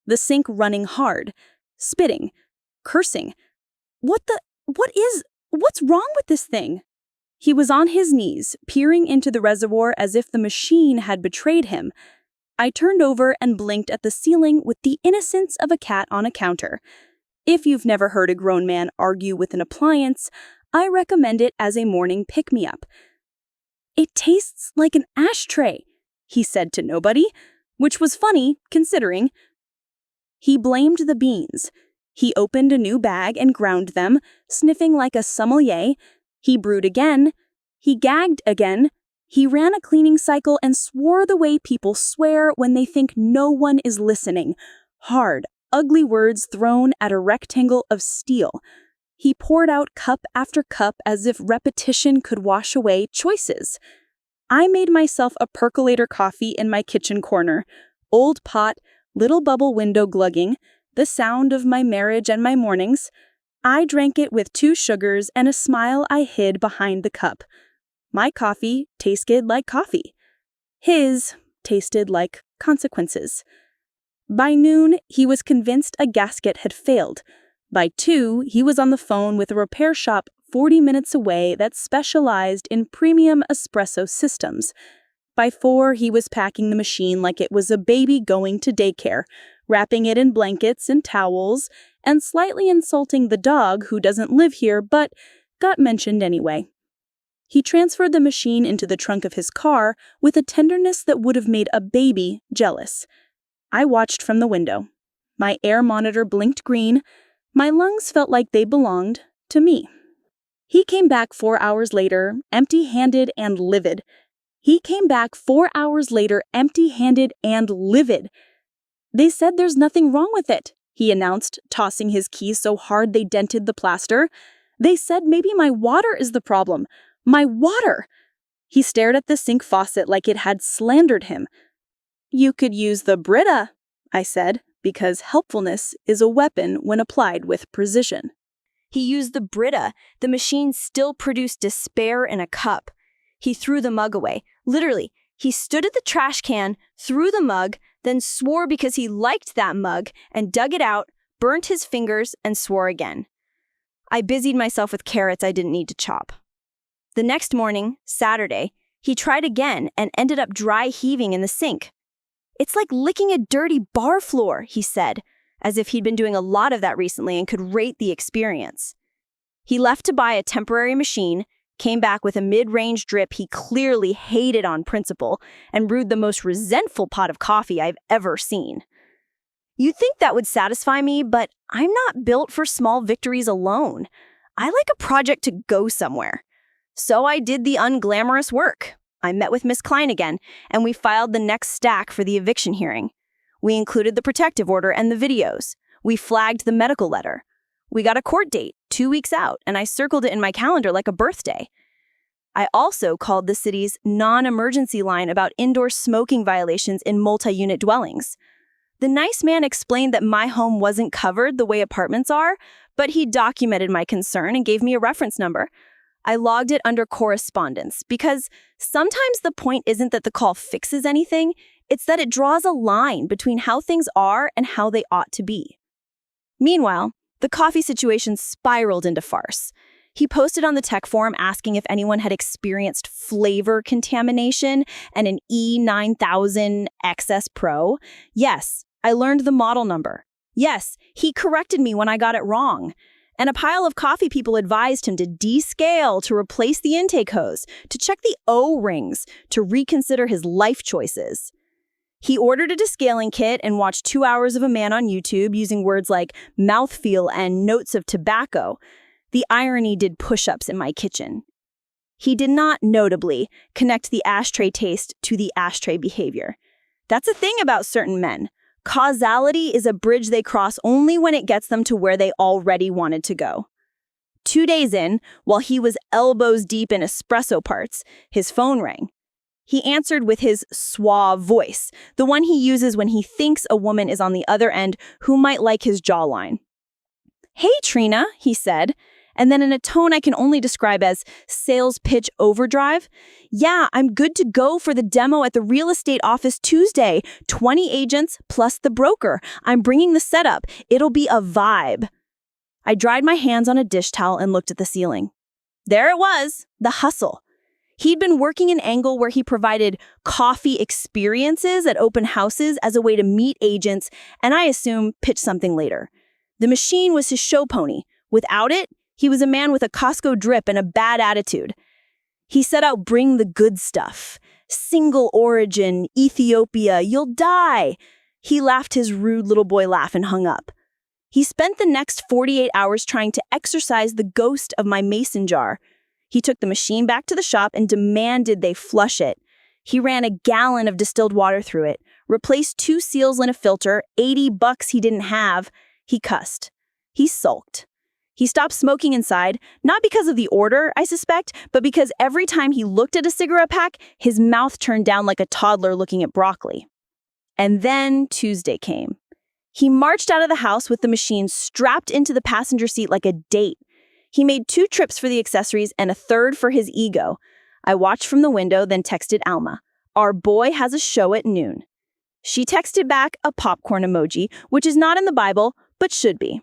Speaker 2: The sink running hard. Spitting. Cursing. What's wrong with this thing? He was on his knees, peering into the reservoir as if the machine had betrayed him. I turned over and blinked at the ceiling with the innocence of a cat on a counter. If you've never heard a grown man argue with an appliance, I recommend it as a morning pick-me-up. "It tastes like an ashtray," he said to nobody, which was funny, considering. He blamed the beans. He opened a new bag and ground them, sniffing like a sommelier. He brewed again. He gagged again. He ran a cleaning cycle and swore the way people swear when they think no one is listening. Hard, ugly words thrown at a rectangle of steel. He poured out cup after cup as if repetition could wash away choices. I made myself a percolator coffee in my kitchen corner. Old pot, little bubble window glugging, the sound of my marriage and my mornings. I drank it with 2 sugars and a smile I hid behind the cup. My coffee tasted like coffee. His tasted like consequences. By noon, he was convinced a gasket had failed. By 2, he was on the phone with a repair shop 40 minutes away that specialized in premium espresso systems. By 4, he was packing the machine like it was a baby going to daycare, wrapping it in blankets and towels, and slightly insulting the dog who doesn't live here but got mentioned anyway. He transferred the machine into the trunk of his car with a tenderness that would have made a baby jealous. I watched from the window. My air monitor blinked green. My lungs felt like they belonged to me. He came back 4 hours later, empty-handed and livid. He came back 4 hours later, empty-handed and livid. "They said there's nothing wrong with it," he announced, tossing his keys so hard they dented the plaster. "They said maybe my water is the problem. My water!" He stared at the sink faucet like it had slandered him. "You could use the Brita," I said, because helpfulness is a weapon when applied with precision. He used the Brita. The machine still produced despair in a cup. He threw the mug away. Literally, he stood at the trash can, threw the mug, then swore because he liked that mug and dug it out, burnt his fingers, and swore again. I busied myself with carrots I didn't need to chop. The next morning, Saturday, he tried again and ended up dry heaving in the sink. "It's like licking a dirty bar floor," he said, as if he'd been doing a lot of that recently and could rate the experience. He left to buy a temporary machine, came back with a mid-range drip he clearly hated on principle, and brewed the most resentful pot of coffee I've ever seen. You'd think that would satisfy me, but I'm not built for small victories alone. I like a project to go somewhere. So I did the unglamorous work. I met with Miss Klein again, and we filed the next stack for the eviction hearing. We included the protective order and the videos. We flagged the medical letter. We got a court date 2 weeks out, and I circled it in my calendar like a birthday. I also called the city's non-emergency line about indoor smoking violations in multi-unit dwellings. The nice man explained that my home wasn't covered the way apartments are, but he documented my concern and gave me a reference number. I logged it under correspondence because sometimes the point isn't that the call fixes anything, it's that it draws a line between how things are and how they ought to be. Meanwhile, the coffee situation spiraled into farce. He posted on the tech forum asking if anyone had experienced flavor contamination and an E9000 XS Pro. Yes, I learned the model number. Yes, he corrected me when I got it wrong. And a pile of coffee people advised him to descale, to replace the intake hose, to check the O-rings, to reconsider his life choices. He ordered a descaling kit and watched 2 hours of a man on YouTube using words like mouthfeel and notes of tobacco. The irony did push-ups in my kitchen. He did not, notably, connect the ashtray taste to the ashtray behavior. That's a thing about certain men. Causality is a bridge they cross only when it gets them to where they already wanted to go. 2 days in, while he was elbows deep in espresso parts, his phone rang. He answered with his suave voice, the one he uses when he thinks a woman is on the other end who might like his jawline. "Hey, Trina," he said, and then in a tone I can only describe as sales pitch overdrive. "Yeah, I'm good to go for the demo at the real estate office Tuesday. 20 agents plus the broker. I'm bringing the setup. It'll be a vibe." I dried my hands on a dish towel and looked at the ceiling. There it was, the hustle. He'd been working an angle where he provided coffee experiences at open houses as a way to meet agents and I assume pitch something later. The machine was his show pony. Without it, he was a man with a Costco drip and a bad attitude. He set out bring the good stuff. Single origin, Ethiopia, you'll die. He laughed his rude little boy laugh and hung up. He spent the next 48 hours trying to exorcise the ghost of my mason jar. He took the machine back to the shop and demanded they flush it. He ran a gallon of distilled water through it, replaced 2 seals in a filter, $80 he didn't have. He cussed. He sulked. He stopped smoking inside, not because of the order, I suspect, but because every time he looked at a cigarette pack, his mouth turned down like a toddler looking at broccoli. And then Tuesday came. He marched out of the house with the machine strapped into the passenger seat like a date. He made 2 trips for the accessories and a third for his ego. I watched from the window, then texted Alma. "Our boy has a show at noon." She texted back a popcorn emoji, which is not in the Bible, but should be.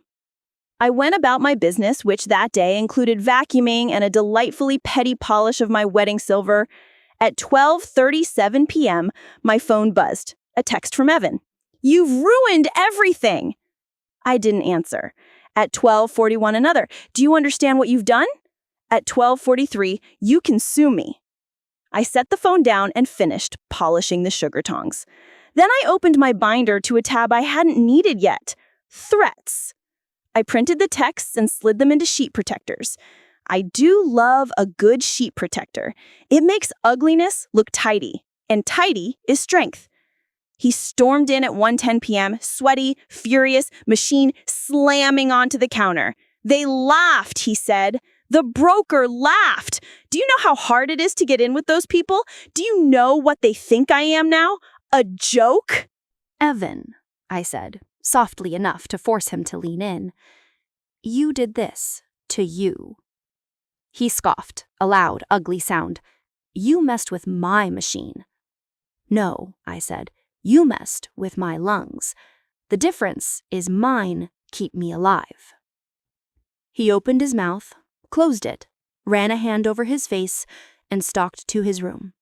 Speaker 2: I went about my business, which that day included vacuuming and a delightfully petty polish of my wedding silver. At 12:37 p.m., my phone buzzed. A text from Evan. "You've ruined everything." I didn't answer. At 12:41, another. "Do you understand what you've done?" At 12:43, "You can sue me." I set the phone down and finished polishing the sugar tongs. Then I opened my binder to a tab I hadn't needed yet. Threats. I printed the texts and slid them into sheet protectors. I do love a good sheet protector. It makes ugliness look tidy, and tidy is strength. He stormed in at 1:10 p.m., sweaty, furious, machine slamming onto the counter. "They laughed," he said. "The broker laughed. Do you know how hard it is to get in with those people? Do you know what they think I am now? A joke?"
Speaker 1: "Evan," I said, softly enough to force him to lean in, "you did this to you." He scoffed, a loud, ugly sound. "You messed with my machine." "No," I said. "You messed with my lungs. The difference is mine keep me alive." He opened his mouth, closed it, ran a hand over his face, and stalked to his room.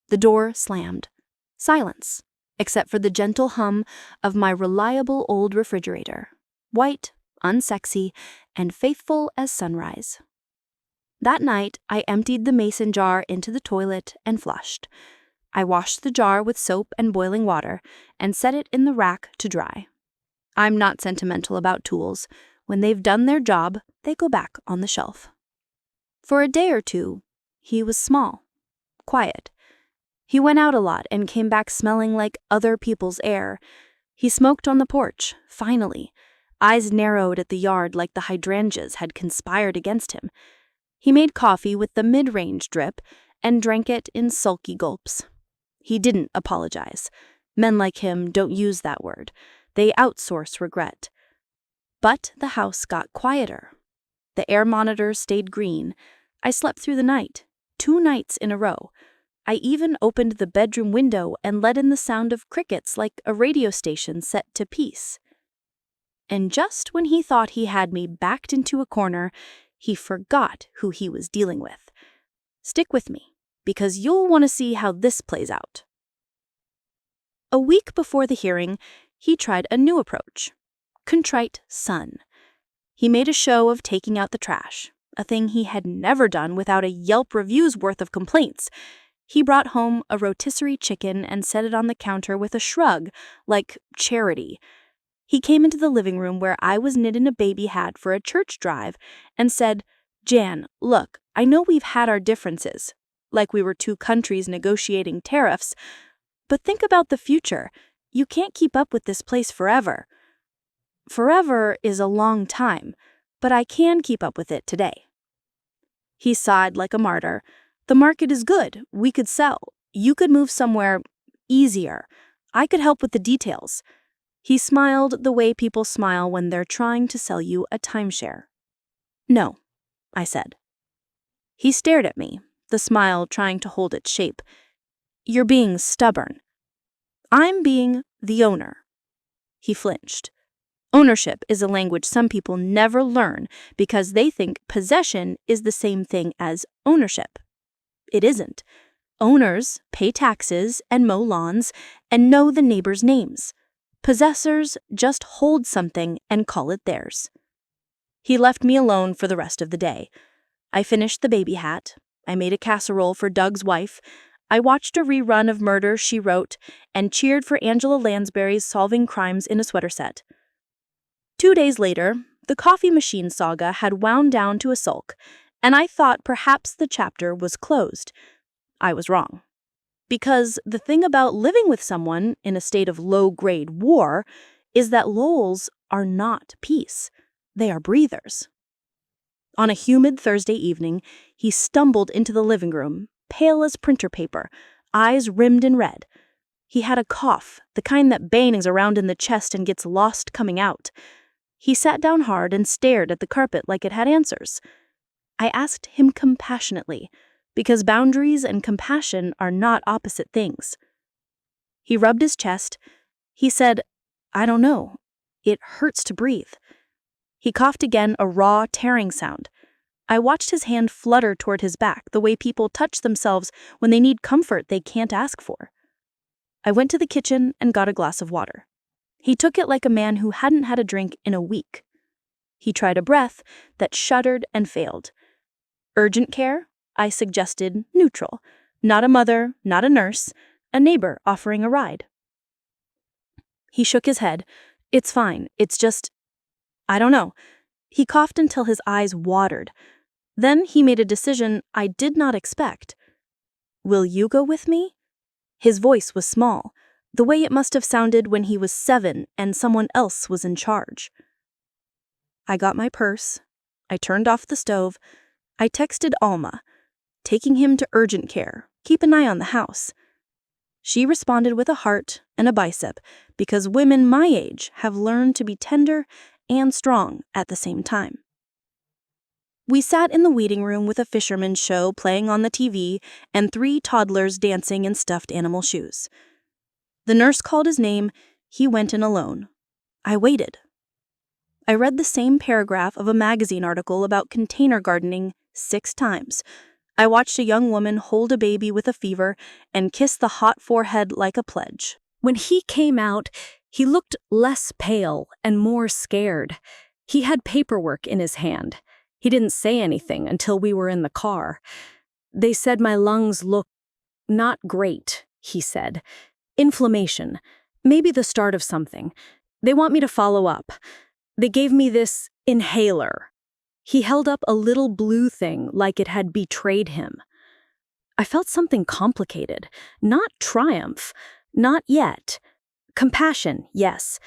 Speaker 1: The door slammed. Silence, except for the gentle hum of my reliable old refrigerator, white, unsexy, and faithful as sunrise. That night, I emptied the mason jar into the toilet and flushed. I washed the jar with soap and boiling water and set it in the rack to dry. I'm not sentimental about tools. When they've done their job, they go back on the shelf. For a day or two, he was small, quiet. He went out a lot and came back smelling like other people's air. He smoked on the porch, finally. Eyes narrowed at the yard like the hydrangeas had conspired against him. He made coffee with the mid-range drip and drank it in sulky gulps. He didn't apologize. Men like him don't use that word. They outsource regret. But the house got quieter. The air monitor stayed green. I slept through the night, 2 nights in a row. I even opened the bedroom window and let in the sound of crickets like a radio station set to peace. And just when he thought he had me backed into a corner, he forgot who he was dealing with. Stick with me, because you'll want to see how this plays out. A week before the hearing, he tried a new approach. Contrite son.
Speaker 2: He made a show of taking out the trash, a thing he had never done without a Yelp review's worth of complaints. He brought home a rotisserie chicken and set it on the counter with a shrug, like charity. He came into the living room where I was knitting a baby hat for a church drive and said, "Jan, look, I know we've had our differences, like we were two countries negotiating tariffs, but think about the future. You can't keep up with this place forever. Forever is a long time, but I can keep up with it today." He sighed like a martyr. "The market is good. We could sell. You could move somewhere easier. I could help with the details." He smiled the way people smile when they're trying to sell you a timeshare. "No," I said. He stared at me, the smile trying to hold its shape. "You're being stubborn." "I'm being the owner." He flinched. Ownership is a language some people never learn because they think possession is the same thing as ownership. It isn't. Owners pay taxes and mow lawns and know the neighbors' names. Possessors just hold something and call it theirs. He left me alone for the rest of the day. I finished the baby hat. I made a casserole for Doug's wife. I watched a rerun of Murder, She Wrote and cheered for Angela Lansbury's solving crimes in a sweater set. 2 days later, the coffee machine saga had wound down to a sulk, and I thought perhaps the chapter was closed. I was wrong. Because the thing about living with someone in a state of low-grade war is that lulls are not peace. They are breathers. On a humid Thursday evening, he stumbled into the living room, pale as printer paper, eyes rimmed in red. He had a cough, the kind that bangs around in the chest and gets lost coming out. He sat down hard and stared at the carpet like it had answers. I asked him compassionately, because boundaries and compassion are not opposite things. He rubbed his chest. He said, "I don't know. It hurts to breathe." He coughed again, a raw, tearing sound. I watched his hand flutter toward his back, the way people touch themselves when they need comfort they can't ask for. I went to the kitchen and got a glass of water. He took it like a man who hadn't had a drink in a week. He tried a breath that shuddered and failed. "Urgent care?" I suggested, neutral. Not a mother, not a nurse, a neighbor offering a ride. He shook his head. "It's fine. It's just, I don't know." He coughed until his eyes watered. Then he made a decision I did not expect. "Will you go with me?" His voice was small, the way it must have sounded when he was 7 and someone else was in charge. I got my purse. I turned off the stove. I texted Alma, taking him to urgent care. Keep an eye on the house. She responded with a heart and a bicep because women my age have learned to be tender and strong at the same time. We sat in the waiting room with a fisherman's show playing on the TV and 3 toddlers dancing in stuffed animal shoes. The nurse called his name. He went in alone. I waited. I read the same paragraph of a magazine article about container gardening 6 times. I watched a young woman hold a baby with a fever and kiss the hot forehead like a pledge.
Speaker 1: When he came out, he looked less pale and more scared. He had paperwork in his hand. He didn't say anything until we were in the car. "They said my lungs look not great," he said. "Inflammation. Maybe the start of something. They want me to follow up. They gave me this inhaler." He held up a little blue thing like it had betrayed him. I felt something complicated. Not triumph. Not yet. Compassion, yes.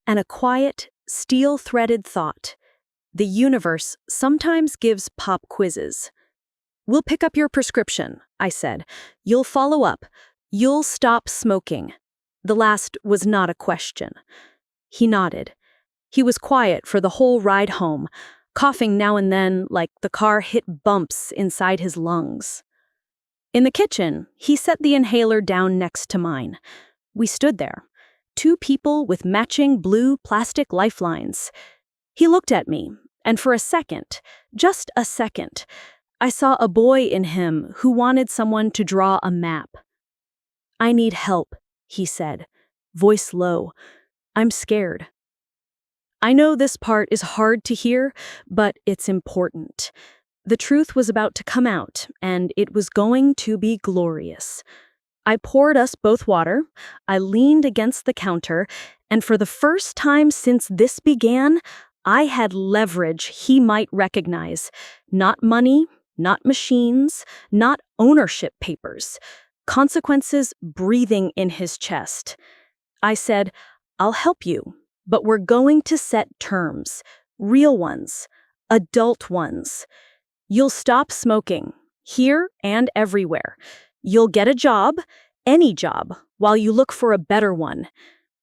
Speaker 1: And a quiet, steel-threaded thought. The universe sometimes gives pop quizzes. "We'll pick up your prescription," I said. "You'll follow up. You'll stop smoking." The last was not a question. He nodded. He was quiet for the whole ride home, coughing now and then like the car hit bumps inside his lungs. In the kitchen, he set the inhaler down next to mine. We stood there, 2 people with matching blue plastic lifelines. He looked at me, and for a second, just a second, I saw a boy in him who wanted someone to draw a map. "I need help," he said, voice low. "I'm scared."
Speaker 2: I know this part is hard to hear, but it's important. The truth was about to come out, and it was going to be glorious. I poured us both water, I leaned against the counter, and for the first time since this began, I had leverage he might recognize. Not money, not machines, not ownership papers. Consequences breathing in his chest. I said, I'll help you, but we're going to set terms. Real ones. Adult ones. You'll stop smoking, here and everywhere. You'll get a job, any job, while you look for a better one.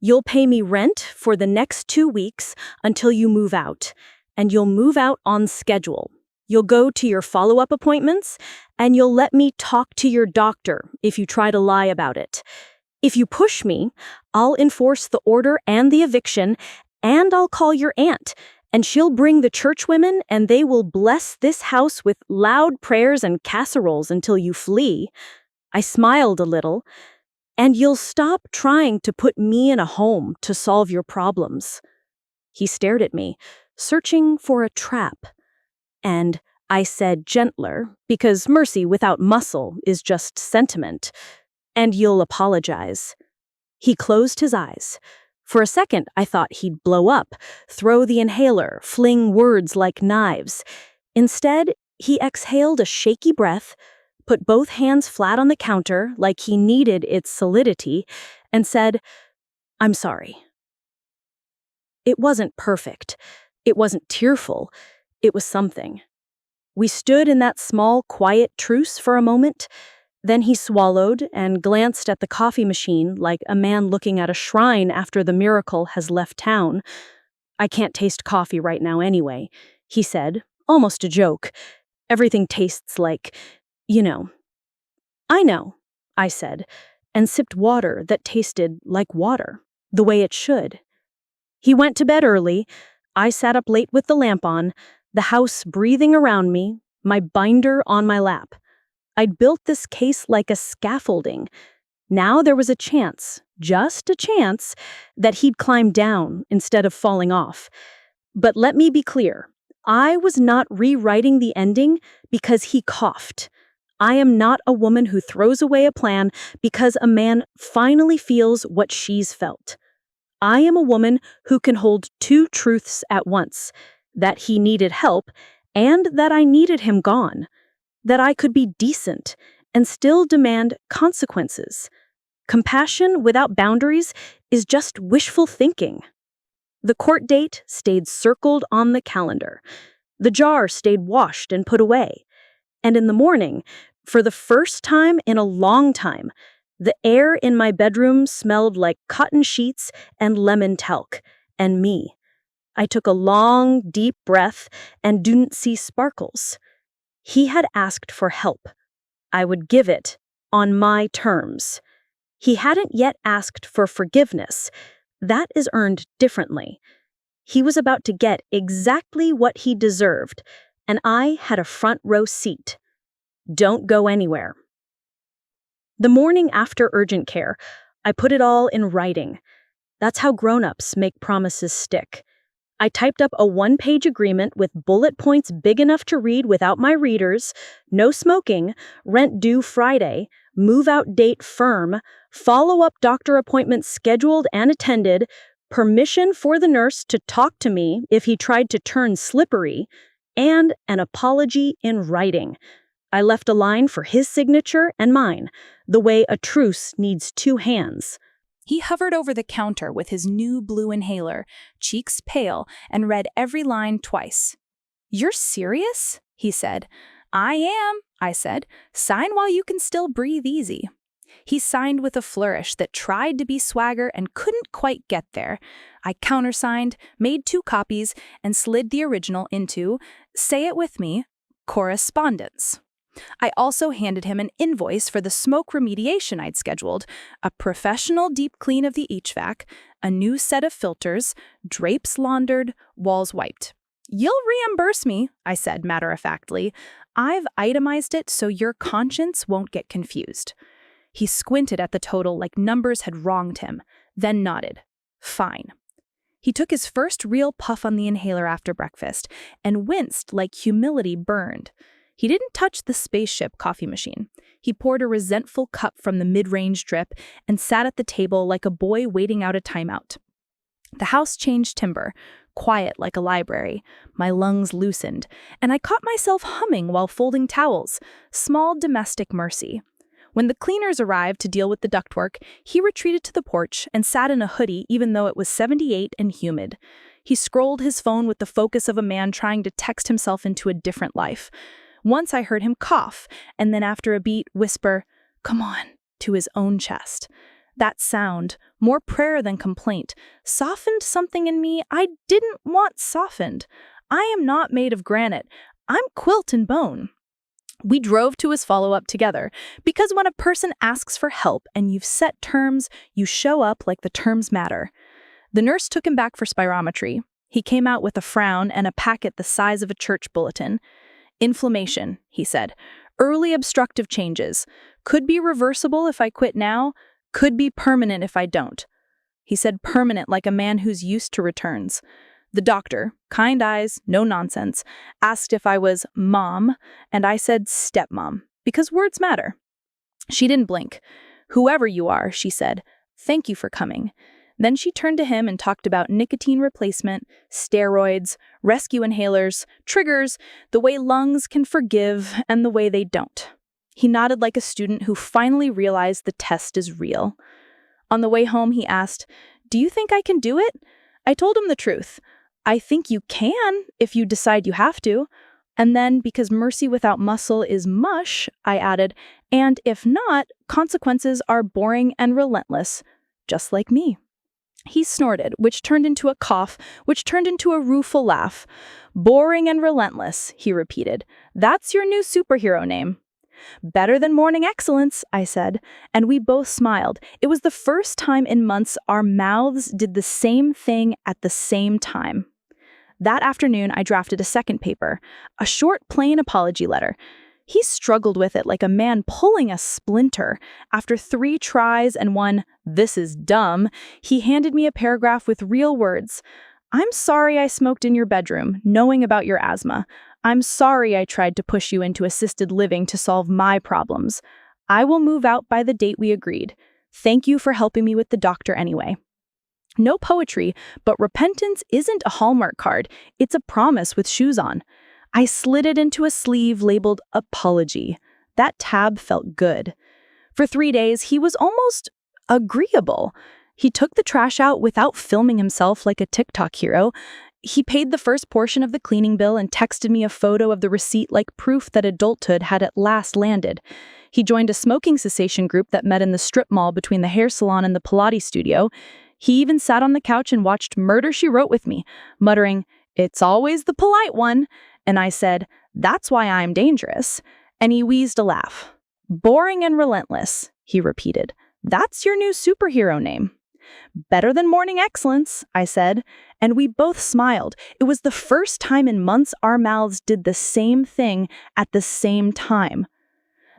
Speaker 2: You'll pay me rent for the next 2 weeks until you move out, and you'll move out on schedule. You'll go to your follow-up appointments, and you'll let me talk to your doctor if you try to lie about it. If you push me, I'll enforce the order and the eviction, and I'll call your aunt, and she'll bring the churchwomen, and they will bless this house with loud prayers and casseroles until you flee. I smiled a little. And you'll stop trying to put me in a home to solve your problems. He stared at me, searching for a trap. And I said gentler, because mercy without muscle is just sentiment. And you'll apologize. He closed his eyes. For a second, I thought he'd blow up, throw the inhaler, fling words like knives. Instead, he exhaled a shaky breath, put both hands flat on the counter like he needed its solidity, and said, I'm sorry. It wasn't perfect. It wasn't tearful. It was something. We stood in that small, quiet truce for a moment. Then he swallowed and glanced at the coffee machine like a man looking at a shrine after the miracle has left town. I can't taste coffee right now anyway, he said, almost a joke. Everything tastes like, you know. I know, I said, and sipped water that tasted like water, the way it should. He went to bed early. I sat up late with the lamp on, the house breathing around me, my binder on my lap. I'd built this case like a scaffolding. Now there was a chance, just a chance, that he'd climb down instead of falling off. But let me be clear, I was not rewriting the ending because he coughed. I am not a woman who throws away a plan because a man finally feels what she's felt. I am a woman who can hold two truths at once, that he needed help and that I needed him gone, that I could be decent and still demand consequences. Compassion without boundaries is just wishful thinking. The court date stayed circled on the calendar. The jar stayed washed and put away. And in the morning, for the first time in a long time, the air in my bedroom smelled like cotton sheets and lemon talc, and me. I took a long, deep breath and didn't see sparkles. He had asked for help. I would give it on my terms. He hadn't yet asked for forgiveness. That is earned differently. He was about to get exactly what he deserved, and I had a front row seat. Don't go anywhere. The morning after urgent care, I put it all in writing. That's how grown-ups make promises stick. I typed up a 1-page agreement with bullet points big enough to read without my readers, no smoking, rent due Friday, move-out date firm, follow-up doctor appointment scheduled and attended, permission for the nurse to talk to me if he tried to turn slippery, and an apology in writing. I left a line for his signature and mine, the way a truce needs 2 hands.
Speaker 1: He hovered over the counter with his new blue inhaler, cheeks pale, and read every line twice. "You're serious?" he said. "I am," I said. "Sign while you can still breathe easy." He signed with a flourish that tried to be swagger and couldn't quite get there. I countersigned, made 2 copies, and slid the original into, say it with me, correspondence. I also handed him an invoice for the smoke remediation I'd scheduled, a professional deep clean of the HVAC, a new set of filters, drapes laundered, walls wiped. "You'll reimburse me," I said matter-of-factly. "I've itemized it so your conscience won't get confused." He squinted at the total like numbers had wronged him, then nodded. "Fine." He took his first real puff on the inhaler after breakfast and winced like humility burned. He didn't touch the spaceship coffee machine. He poured a resentful cup from the mid-range drip and sat at the table like a boy waiting out a timeout. The house changed timbre, quiet like a library. My lungs loosened, and I caught myself humming while folding towels, small domestic mercy. When the cleaners arrived to deal with the ductwork, he retreated to the porch and sat in a hoodie even though it was 78 and humid. He scrolled his phone with the focus of a man trying to text himself into a different life. Once I heard him cough, and then after a beat, whisper, "Come on," to his own chest. That sound, more prayer than complaint, softened something in me I didn't want softened. I am not made of granite. I'm quilt and bone. We drove to his follow-up together, because when a person asks for help and you've set terms, you show up like the terms matter. The nurse took him back for spirometry. He came out with a frown and a packet the size of a church bulletin. "Inflammation," he said. "Early obstructive changes. Could be reversible if I quit now. Could be permanent if I don't." He said permanent like a man who's used to returns. The doctor, kind eyes, no nonsense, asked if I was mom, and I said stepmom, because words matter. She didn't blink. "Whoever you are," she said, "thank you for coming." Then she turned to him and talked about nicotine replacement, steroids, rescue inhalers, triggers, the way lungs can forgive and the way they don't. He nodded like a student who finally realized the test is real. On the way home, he asked, "Do you think I can do it?" I told him the truth. "I think you can if you decide you have to." And then, because mercy without muscle is mush, I added, "And if not, consequences are boring and relentless, just like me." He snorted, which turned into a cough, which turned into a rueful laugh. "Boring and relentless," he repeated. "That's your new superhero name." "Better than morning excellence," I said, and we both smiled. It was the first time in months our mouths did the same thing at the same time. That afternoon, I drafted a second paper, a short, plain apology letter. He struggled with it like a man pulling a splinter. After 3 tries and one, "This is dumb," he handed me a paragraph with real words. "I'm sorry I smoked in your bedroom, knowing about your asthma. I'm sorry I tried to push you into assisted living to solve my problems. I will move out by the date we agreed. Thank you for helping me with the doctor anyway." No poetry, but repentance isn't a Hallmark card. It's a promise with shoes on. I slid it into a sleeve labeled apology. That tab felt good. For 3 days, he was almost agreeable. He took the trash out without filming himself like a TikTok hero. He paid the first portion of the cleaning bill and texted me a photo of the receipt like proof that adulthood had at last landed. He joined a smoking cessation group that met in the strip mall between the hair salon and the Pilates studio. He even sat on the couch and watched Murder, She Wrote with me, muttering, "It's always the polite one." And I said, "That's why I'm dangerous." And he wheezed a laugh. "Boring and relentless," he repeated. "That's your new superhero name." "Better than morning excellence," I said, and we both smiled. It was the first time in months our mouths did the same thing at the same time.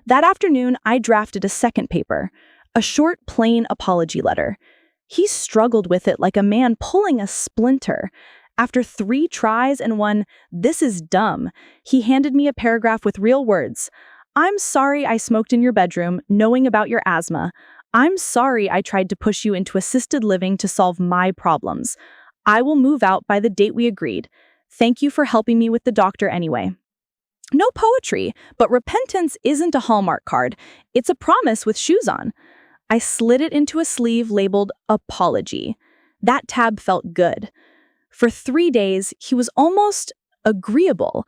Speaker 1: That afternoon, I drafted a second paper, a short, plain apology letter. He struggled with it like a man pulling a splinter. After 3 tries and one, "This is dumb," he handed me a paragraph with real words. "I'm sorry I smoked in your bedroom, knowing about your asthma. I'm sorry I tried to push you into assisted living to solve my problems. I will move out by the date we agreed. Thank you for helping me with the doctor anyway." No poetry, but repentance isn't a Hallmark card. It's a promise with shoes on. I slid it into a sleeve labeled apology. That tab felt good. For 3 days, he was almost agreeable.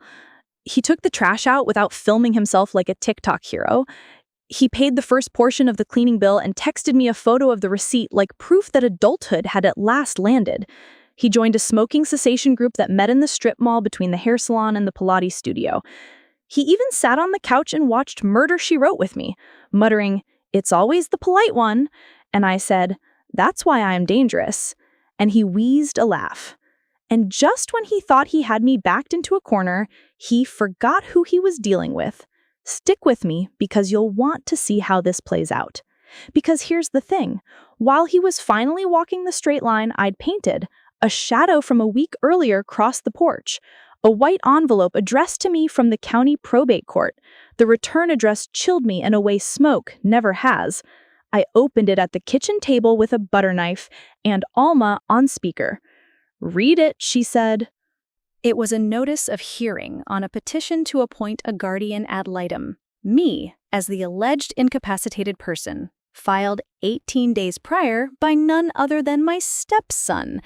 Speaker 1: He took the trash out without filming himself like a TikTok hero. He paid the first portion of the cleaning bill and texted me a photo of the receipt like proof that adulthood had at last landed. He joined a smoking cessation group that met in the strip mall between the hair salon and the Pilates studio. He even sat on the couch and watched Murder, She Wrote with me, muttering, "It's always the polite one." And I said, "That's why I am dangerous." And he wheezed a laugh. And just when he thought he had me backed into a corner, he forgot who he was dealing with. Stick with me because you'll want to see how this plays out. Because here's the thing. While he was finally walking the straight line I'd painted,
Speaker 2: A shadow from a week earlier crossed the porch. A white envelope addressed to me from the county probate court. The return address chilled me in a way smoke never has. I opened it at the kitchen table with a butter knife and Alma on speaker. "Read it," she said.
Speaker 1: It was a notice of hearing on a petition to appoint a guardian ad litem, me, as the alleged incapacitated person, filed 18 days prior by none other than my stepson,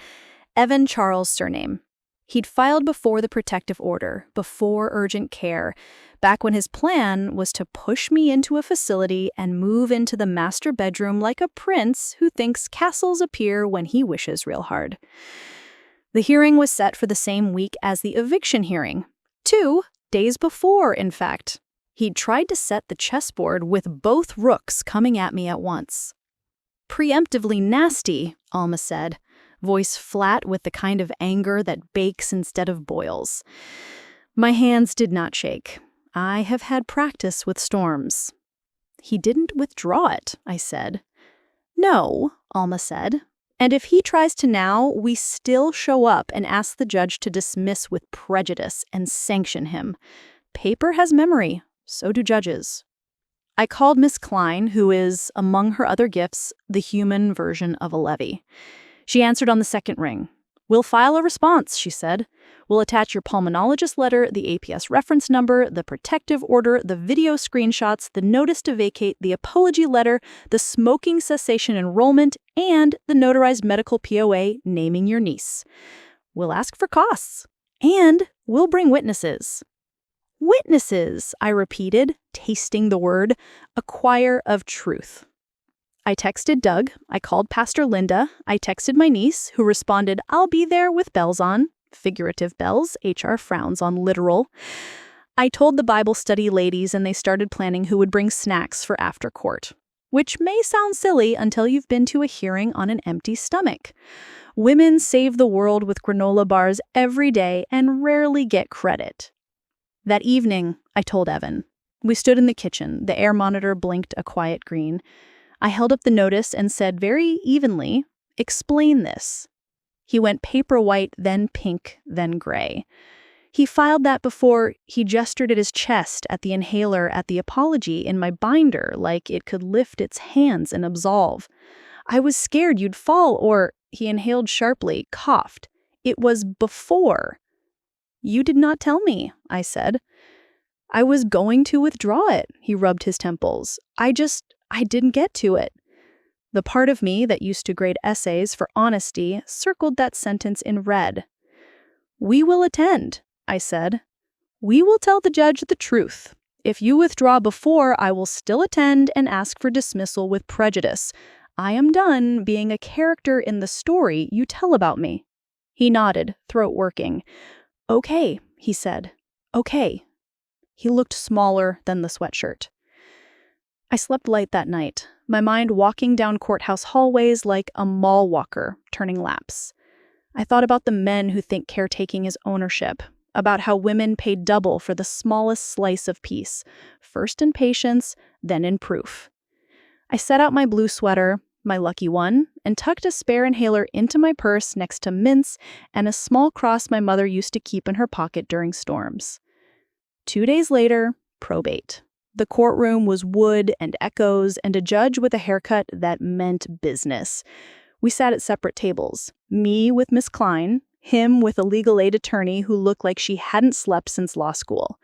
Speaker 1: Evan Charles' surname. He'd filed before the protective order, before urgent care, back when his plan was to push me into a facility and move into the master bedroom like a prince who thinks castles appear when he wishes real hard. The hearing was set for the same week as the eviction hearing. 2 days before, in fact. He'd tried to set the chessboard with both rooks coming at me at once. "Preemptively nasty," Alma said, voice flat with the kind of anger that bakes instead of boils. My hands did not shake. I have had practice with storms. "He didn't withdraw it," I said. "No," Alma said. "And if he tries to now, we still show up and ask the judge to dismiss with prejudice and sanction him. Paper has memory, so do judges." I called Miss Klein, who is, among her other gifts, the human version of a levy. She answered on the second ring. "We'll file a response," she said. "We'll attach your pulmonologist letter, the APS reference number, the protective order, the video screenshots, the notice to vacate, the apology letter, the smoking cessation enrollment, and the notarized medical POA naming your niece. We'll ask for costs. And we'll bring witnesses." "Witnesses," I repeated, tasting the word, "a choir of truth." I texted Doug, I called Pastor Linda, I texted my niece, who responded, "I'll be there with bells on," figurative bells, HR frowns on literal. I told the Bible study ladies and they started planning who would bring snacks for after court. Which may sound silly until you've been to a hearing on an empty stomach. Women save the world with granola bars every day and rarely get credit. That evening, I told Evan. We stood in the kitchen, the air monitor blinked a quiet green. I held up the notice and said very evenly, "Explain this." He went paper white, then pink, then gray. He filed that before he gestured at his chest at the inhaler at the apology in my binder like it could lift its hands and absolve. "I was scared you'd fall or," he inhaled sharply, coughed. "It was before." "You did not tell me," I said. "I was going to withdraw it," he rubbed his temples. I didn't get to it." The part of me that used to grade essays for honesty circled that sentence in red. "We will attend," I said. "We will tell the judge the truth. If you withdraw before, I will still attend and ask for dismissal with prejudice. I am done being a character in the story you tell about me." He nodded, throat working. "Okay," he said. "Okay." He looked smaller than the sweatshirt. I slept light that night, my mind walking down courthouse hallways like a mall walker, turning laps. I thought about the men who think caretaking is ownership, about how women pay double for the smallest slice of peace, first in patience, then in proof. I set out my blue sweater, my lucky one, and tucked a spare inhaler into my purse next to mints and a small cross my mother used to keep in her pocket during storms. 2 days later, probate. The courtroom was wood and echoes and a judge with a haircut that meant business. We sat at separate tables, me with Miss Klein, him with a legal aid attorney who looked like she hadn't slept since law school.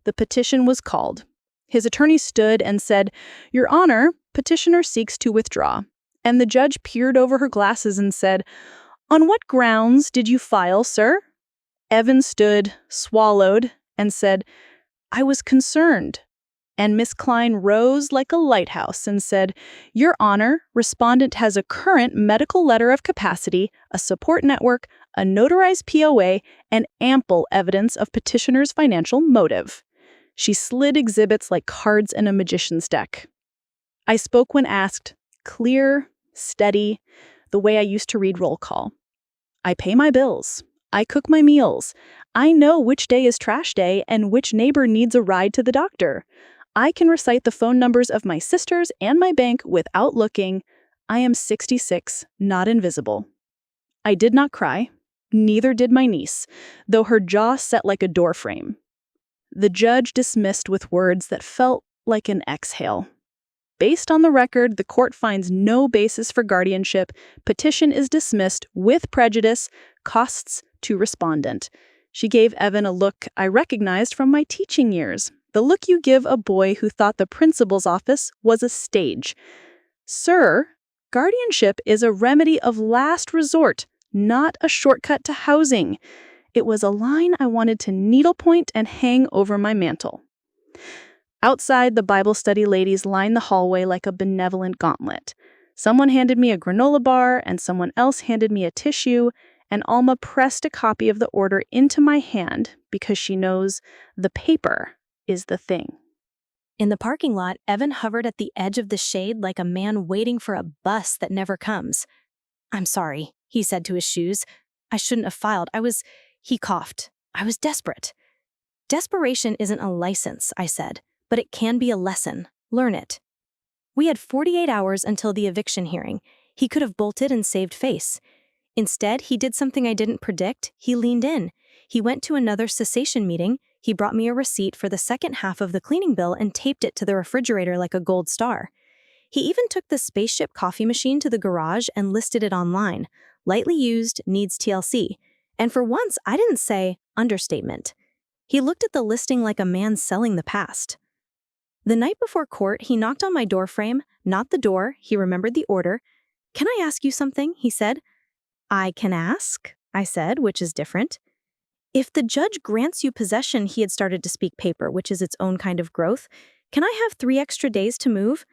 Speaker 1: The petition was called. His attorney stood and said, "Your Honor, petitioner seeks to withdraw." And the judge peered over her glasses and said, "On what grounds did you file, sir?" Evan stood, swallowed, and said, "I was concerned." And Miss Klein rose like a lighthouse and said, "Your Honor, respondent has a current medical letter of capacity, a support network, a notarized POA, and ample evidence of petitioner's financial motive." She slid exhibits like cards in a magician's deck. I spoke when asked, clear, steady, the way I used to read roll call. "I pay my bills. I cook my meals. I know which day is trash day and which neighbor needs a ride to the doctor. I can recite the phone numbers of my sisters and my bank without looking. I am 66, not invisible."
Speaker 2: I did not cry. Neither did my niece, though her jaw set like a door frame. The judge dismissed with words that felt like an exhale. Based on the record, the court finds no basis for guardianship. Petition is dismissed with prejudice. Costs to respondent. She gave Evan a look I recognized from my teaching years. The look you give a boy who thought the principal's office was a stage. Sir, guardianship is a remedy of last resort, not a shortcut to housing. It was a line I wanted to needlepoint and hang over my mantle. Outside, the Bible study ladies lined the hallway like a benevolent gauntlet. Someone handed me a granola bar, and someone else handed me a tissue, and Alma pressed a copy of the order into my hand because she knows the paper is the thing.
Speaker 1: In the parking lot, Evan hovered at the edge of the shade like a man waiting for a bus that never comes. "I'm sorry," he said to his shoes. "I shouldn't have filed. He coughed. "I was desperate." "Desperation isn't a license," I said, "but it can be a lesson. Learn it." We had 48 hours until the eviction hearing. He could have bolted and saved face. Instead, he did something I didn't predict. He leaned in. He went to another cessation meeting. He brought me a receipt for the second half of the cleaning bill and taped it to the refrigerator like a gold star. He even took the spaceship coffee machine to the garage and listed it online. Lightly used, needs TLC. And for once, I didn't say understatement. He looked at the listing like a man selling the past. The night before court, he knocked on my door frame, not the door. He remembered the order. "Can I ask you something?" he said. "I can ask," I said, which is different. "If the judge grants you possession," he had started to speak paper, which is its own kind of growth. "Can I have 3 extra days to move?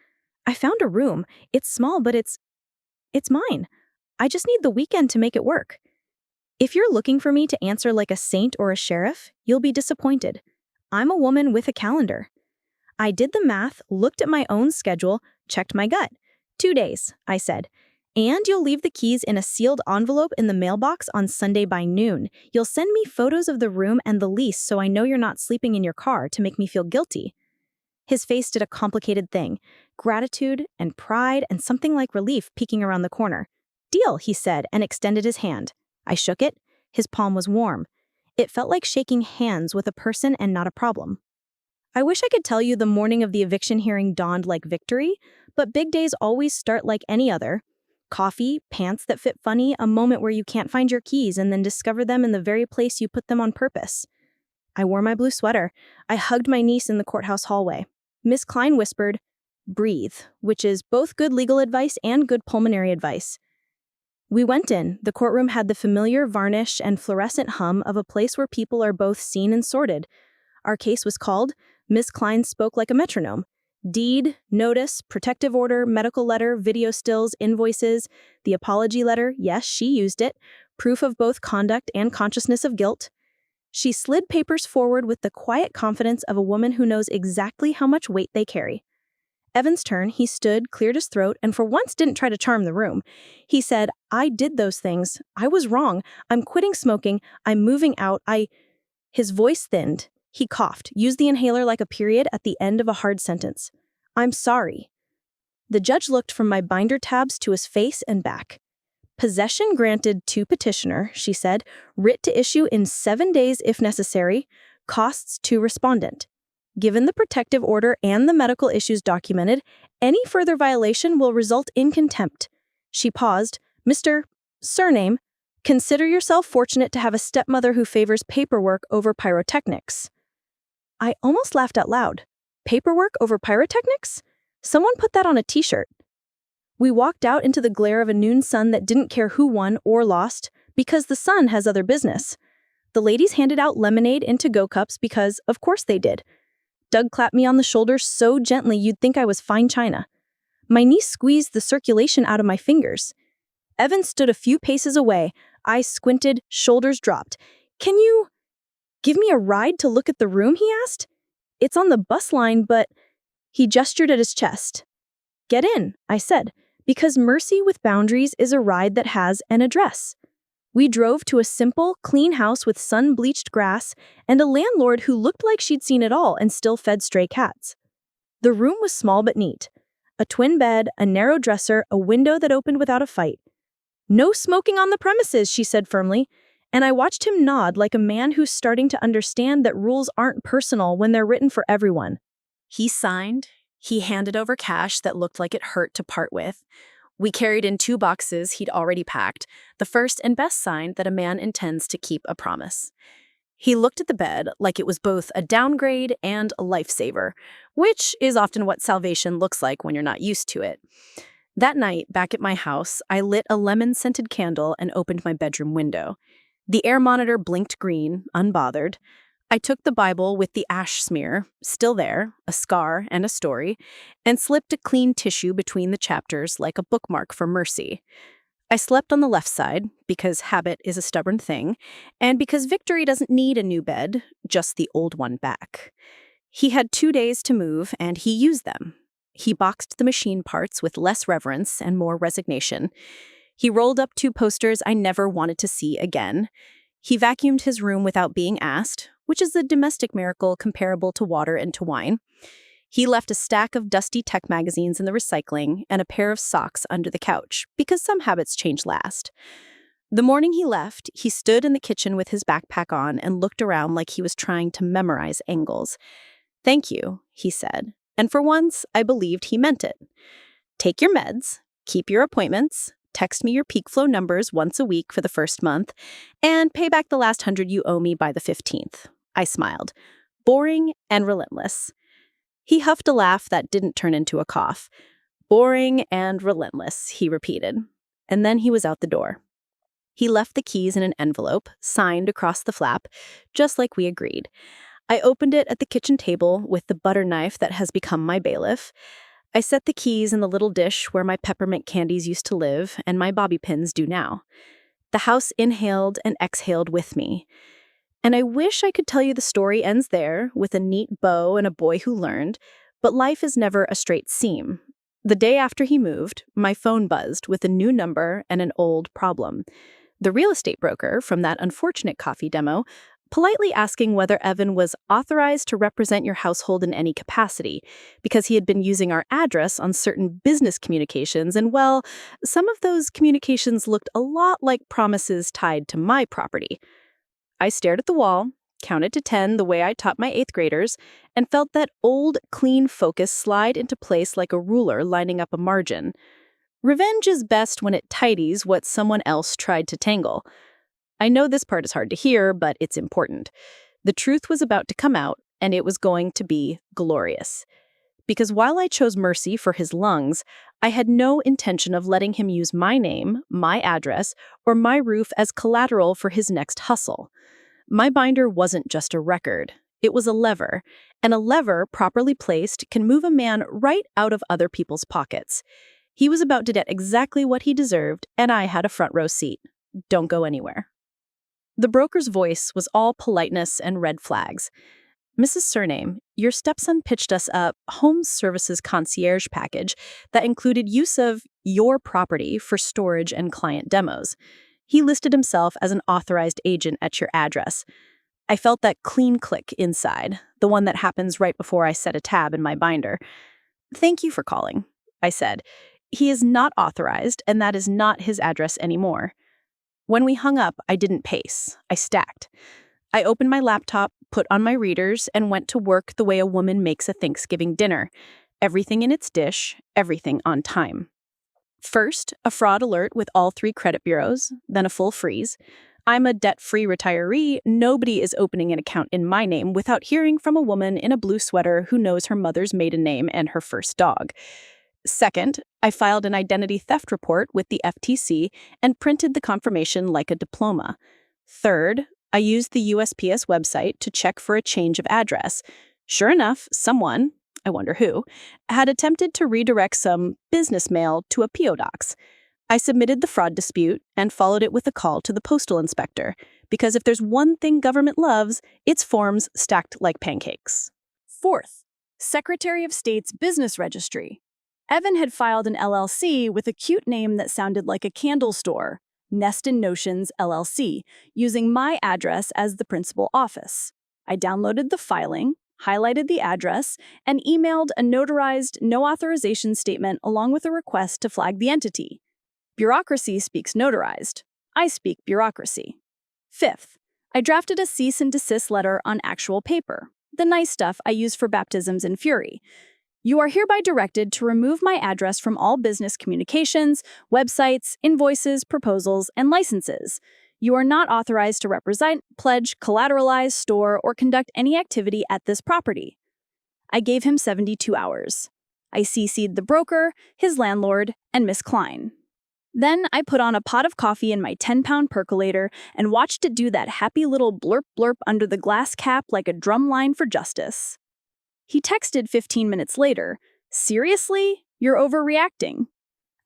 Speaker 1: I found a room. It's small, but it's mine. I just need the weekend to make it work." If you're looking for me to answer like a saint or a sheriff, you'll be disappointed. I'm a woman with a calendar. I did the math, looked at my own schedule, checked my gut. 2 days, I said. "And you'll leave the keys in a sealed envelope in the mailbox on Sunday by noon. You'll send me photos of the room and the lease so I know you're not sleeping in your car to make me feel guilty." His face did a complicated thing. Gratitude and pride and something like relief peeking around the corner. "Deal," he said, and extended his hand. I shook it. His palm was warm. It felt like shaking hands with a person and not a problem. I wish I could tell you the morning of the eviction hearing dawned like victory, but big days always start like any other. Coffee, pants that fit funny, a moment where you can't find your keys and then discover them in the very place you put them on purpose. I wore my blue sweater. I hugged my niece in the courthouse hallway. Miss Klein whispered, "Breathe," which is both good legal advice and good pulmonary advice. We went in. The courtroom had the familiar varnish and fluorescent hum of a place where people are both seen and sorted. Our case was called. Miss Klein spoke like a metronome. Deed, notice, protective order, medical letter, video stills, invoices, the apology letter, yes, she used it, proof of both conduct and consciousness of guilt. She slid papers forward with the quiet confidence of a woman who knows exactly how much weight they carry. Evan's turn. He stood, cleared his throat, and for once didn't try to charm the room. He said, "I did those things. I was wrong. I'm quitting smoking. I'm moving out. His voice thinned. He coughed, used the inhaler like a period at the end of a hard sentence. "I'm sorry." The judge looked from my binder tabs to his face and back. "Possession granted to petitioner," she said. "Writ to issue in 7 days if necessary. Costs to respondent. Given the protective order and the medical issues documented, any further violation will result in contempt." She paused. "Mr. Surname, consider yourself fortunate to have a stepmother who favors paperwork over pyrotechnics." I almost laughed out loud. Paperwork over pyrotechnics? Someone put that on a t-shirt. We walked out into the glare of a noon sun that didn't care who won or lost, because the sun has other business. The ladies handed out lemonade in to-go cups because, of course they did. Doug clapped me on the shoulder so gently you'd think I was fine china. My niece squeezed the circulation out of my fingers. Evan stood a few paces away. Eyes squinted, shoulders dropped. "Can you give me a ride to look at the room?" he asked. "It's on the bus line, but..." He gestured at his chest. "Get in," I said, because mercy with boundaries is a ride that has an address. We drove to a simple, clean house with sun-bleached grass and a landlord who looked like she'd seen it all and still fed stray cats. The room was small but neat. A twin bed, a narrow dresser, a window that opened without a fight.
Speaker 2: "No smoking on the premises," she said firmly, and I watched him nod like a man who's starting to understand that rules aren't personal when they're written for everyone.
Speaker 1: He signed. He handed over cash that looked like it hurt to part with. We carried in 2 boxes he'd already packed, the first and best sign that a man intends to keep a promise. He looked at the bed like it was both a downgrade and a lifesaver, which is often what salvation looks like when you're not used to it. That night, back at my house, I lit a lemon-scented candle and opened my bedroom window. The air monitor blinked green, unbothered. I took the Bible with the ash smear, still there, a scar and a story, and slipped a clean tissue between the chapters like a bookmark for mercy. I slept on the left side, because habit is a stubborn thing, and because Victory doesn't need a new bed, just the old one back. He had 2 days to move, and he used them. He boxed the machine parts with less reverence and more resignation. He rolled up 2 posters I never wanted to see again. He vacuumed his room without being asked, which is a domestic miracle comparable to water and to wine. He left a stack of dusty tech magazines in the recycling and a pair of socks under the couch, because some habits change last. The morning he left, he stood in the kitchen with his backpack on and looked around like he was trying to memorize angles. "Thank you," he said, and for once, I believed he meant it. "Take your meds, keep your appointments, text me your peak flow numbers once a week for the first month, and pay back the last 100 you owe me by the 15th. I smiled. Boring and relentless. He huffed a laugh that didn't turn into a cough. "Boring and relentless," he repeated. And then he was out the door. He left the keys in an envelope, signed across the flap, just like we agreed. I opened it at the kitchen table with the butter knife that has become my bailiff. I set the keys in the little dish where my peppermint candies used to live and my bobby pins do now. The house inhaled and exhaled with me. And I wish I could tell you the story ends there, with a neat bow and a boy who learned, but life is never a straight seam. The day after he moved, my phone buzzed with a new number and an old problem. The real estate broker from that unfortunate coffee demo, politely asking whether Evan was authorized to represent your household in any capacity, because he had been using our address on certain business communications, and well, some of those communications looked a lot like promises tied to my property. I stared at the wall, counted to 10 the way I taught my 8th graders, and felt that old, clean focus slide into place like a ruler lining up a margin. Revenge is best when it tidies what someone else tried to tangle. I know this part is hard to hear, but it's important. The truth was about to come out, and it was going to be glorious. Because while I chose mercy for his lungs, I had no intention of letting him use my name, my address, or my roof as collateral for his next hustle. My binder wasn't just a record. It was a lever, and a lever properly placed can move a man right out of other people's pockets. He was about to get exactly what he deserved, and I had a front row seat. Don't go anywhere. The broker's voice was all politeness and red flags. "Mrs. Surname, your stepson pitched us a home services concierge package that included use of your property for storage and client demos. He listed himself as an authorized agent at your address." I felt that clean click inside, the one that happens right before I set a tab in my binder. "Thank you for calling," I said. "He is not authorized, and that is not his address anymore." When we hung up, I didn't pace. I stacked. I opened my laptop, put on my readers, and went to work the way a woman makes a Thanksgiving dinner. Everything in its dish, everything on time. First, a fraud alert with all 3 credit bureaus, then a full freeze. I'm a debt-free retiree. Nobody is opening an account in my name without hearing from a woman in a blue sweater who knows her mother's maiden name and her first dog. Second, I filed an identity theft report with the FTC and printed the confirmation like a diploma. Third, I used the USPS website to check for a change of address. Sure enough, someone, I wonder who, had attempted to redirect some business mail to a P.O. Box. I submitted the fraud dispute and followed it with a call to the postal inspector, because if there's one thing government loves, it's forms stacked like pancakes. Fourth, Secretary of State's business registry. Evan had filed an LLC with a cute name that sounded like a candle store, Nest in Notions LLC, using my address as the principal office. I downloaded the filing, highlighted the address, and emailed a notarized no authorization statement along with a request to flag the entity.
Speaker 2: Bureaucracy speaks notarized. I speak bureaucracy. Fifth, I drafted a cease and desist letter on actual paper, the nice stuff I use for baptisms in fury. You are hereby directed to remove my address from all business communications, websites, invoices, proposals, and licenses. You are not authorized to represent, pledge, collateralize, store, or conduct any activity at this property. I gave him 72 hours. I CC'd the broker, his landlord, and Miss Klein. Then I put on a pot of coffee in my 10-pound percolator and watched it do that happy little blurp blurp under the glass cap like a drum line for justice. He texted 15 minutes later, "Seriously? You're overreacting."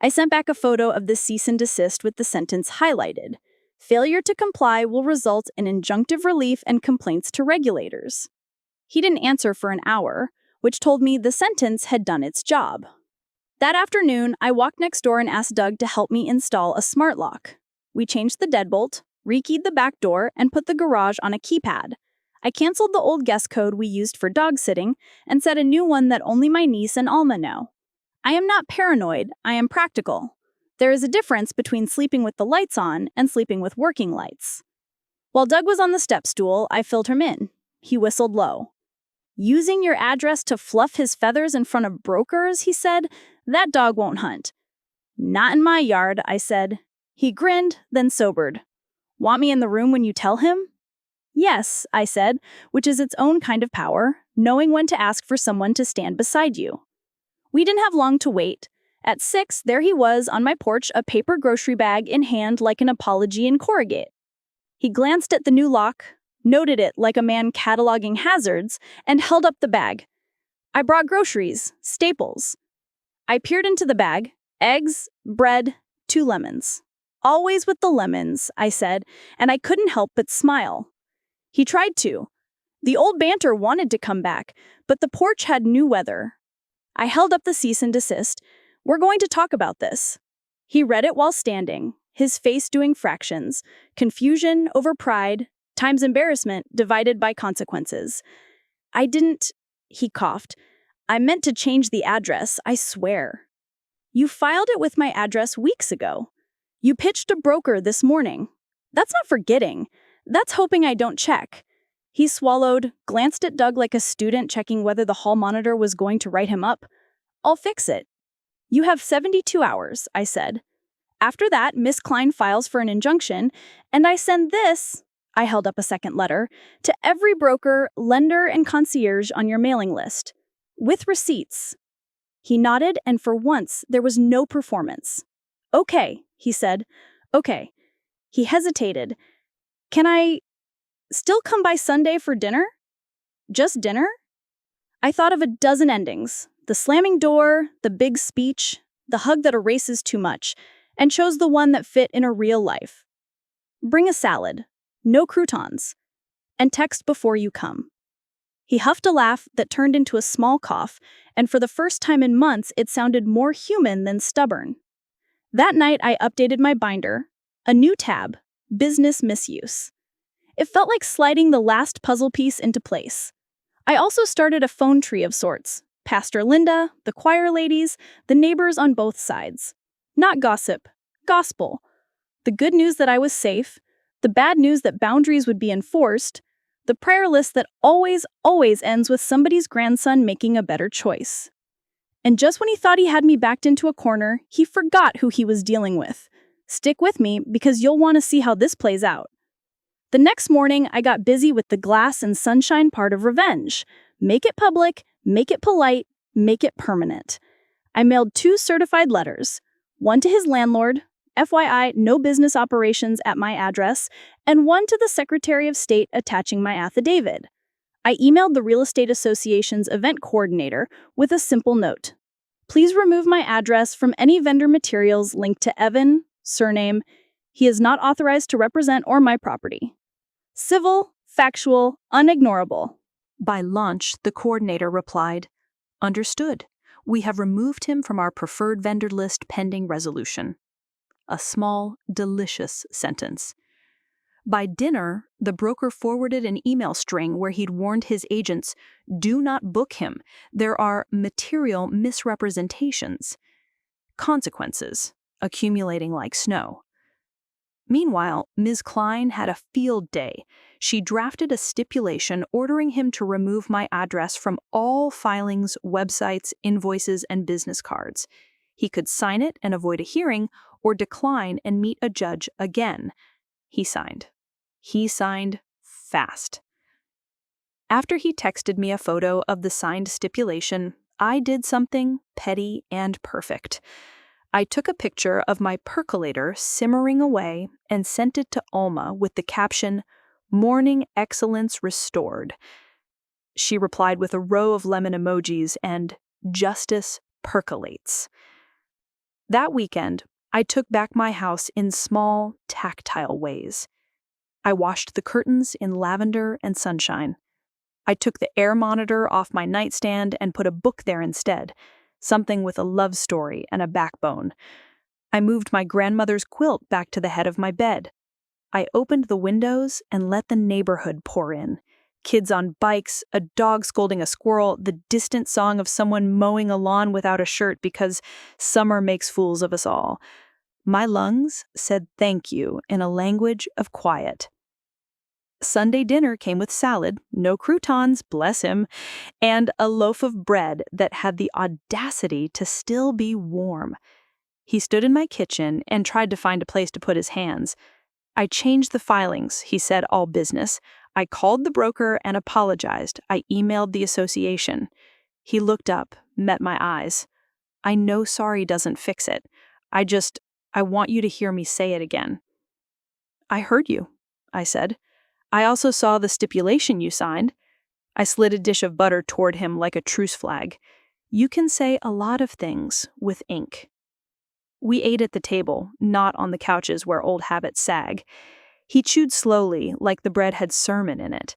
Speaker 2: I sent back a photo of the cease and desist with the sentence highlighted. Failure to comply will result in injunctive relief and complaints to regulators. He didn't answer for an hour, which told me the sentence had done its job. That afternoon, I walked next door and asked Doug to help me install a smart lock. We changed the deadbolt, rekeyed the back door, and put the garage on a keypad. I canceled the old guest code we used for dog sitting and set a new one that only my niece and Alma know. I am not paranoid, I am practical. There is a difference between sleeping with the lights on and sleeping with working lights. While Doug was on the step stool, I filled him in. He whistled low. "Using your address to fluff his feathers in front of brokers," he said. "That dog won't hunt." "Not in my yard," I said. He grinned, then sobered. "Want me in the room when you tell him?" "Yes," I said, which is its own kind of power, knowing when to ask for someone to stand beside you. We didn't have long to wait. At 6, there he was on my porch, a paper grocery bag in hand like an apology in corrugate. He glanced at the new lock, noted it like a man cataloging hazards, and held up the bag. "I brought groceries, staples." I peered into the bag. Eggs, bread, 2 lemons. "Always with the lemons," I said, and I couldn't help but smile. He tried to. The old banter wanted to come back, but the porch had new weather. I held up the cease and desist. "We're going to talk about this." He read it while standing, his face doing fractions, confusion over pride, times embarrassment divided by consequences. "I didn't," he coughed. "I meant to change the address, I swear." "You filed it with my address weeks ago. You pitched a broker this morning. That's not forgetting. That's hoping I don't check." He swallowed, glanced at Doug like a student checking whether the hall monitor was going to write him up. "I'll fix it." "You have 72 hours, I said. "After that, Miss Klein files for an injunction, and I send this," I held up a second letter, "to every broker, lender, and concierge on your mailing list. With receipts." He nodded, and for once, there was no performance. "Okay," he said. "Okay." He hesitated. "Can I still come by Sunday for dinner? Just dinner?" I thought of a dozen endings. The slamming door, the big speech, the hug that erases too much, and chose the one that fit in a real life. "Bring a salad, no croutons, and text before you come." He huffed a laugh that turned into a small cough, and for the first time in months, it sounded more human than stubborn. That night, I updated my binder, a new tab, business misuse. It felt like sliding the last puzzle piece into place. I also started a phone tree of sorts. Pastor Linda, the choir ladies, the neighbors on both sides. Not gossip, gospel. The good news that I was safe, the bad news that boundaries would be enforced, the prayer list that always ends with somebody's grandson making a better choice. And just when he thought he had me backed into a corner, he forgot who he was dealing with. Stick with me because you'll want to see how this plays out. The next morning, I got busy with the glass and sunshine part of revenge. Make it public, make it polite, make it permanent. I mailed 2 certified letters, one to his landlord, FYI, no business operations at my address, and one to the Secretary of State attaching my affidavit. I emailed the Real Estate Association's event coordinator with a simple note. "Please remove my address from any vendor materials linked to Evan, surname. He is not authorized to represent or my property." Civil, factual, unignorable.
Speaker 1: By lunch, the coordinator replied, "Understood. We have removed him from our preferred vendor list pending resolution." A small, delicious sentence. By dinner, the broker forwarded an email string where he'd warned his agents, "Do not book him. There are material misrepresentations." Consequences. accumulating like snow. Meanwhile, Ms. Klein had a field day. She drafted a stipulation ordering him to remove my address from all filings, websites, invoices, and business cards. He could sign it and avoid a hearing, or decline and meet a judge again. He signed. He signed fast. After he texted me a photo of the signed stipulation, I did something petty and perfect. I took a picture of my percolator simmering away and sent it to Alma with the caption, "Morning excellence restored." She replied with a row of lemon emojis and "Justice percolates." That weekend, I took back my house in small, tactile ways. I washed the curtains in lavender and sunshine. I took the air monitor off my nightstand and put a book there instead, something with a love story and a backbone. I moved my grandmother's quilt back to the head of my bed. I opened the windows and let the neighborhood pour in. Kids on bikes, a dog scolding a squirrel, the distant song of someone mowing a lawn without a shirt because summer makes fools of us all. My lungs said thank you in a language of quiet. Sunday dinner came with salad, no croutons, bless him, and a loaf of bread that had the audacity to still be warm. He stood in my kitchen and tried to find a place to put his hands. I changed the filings, he said, all business. I called the broker and apologized. I emailed the association. He looked up, met my eyes. I know sorry doesn't fix it. I want you to hear me say it again. I heard you, I said. I also saw the stipulation you signed. I slid a dish of butter toward him like a truce flag. You can say a lot of things with ink. We ate at the table, not on the couches where old habits sag. He chewed slowly, like the bread had sermon in it.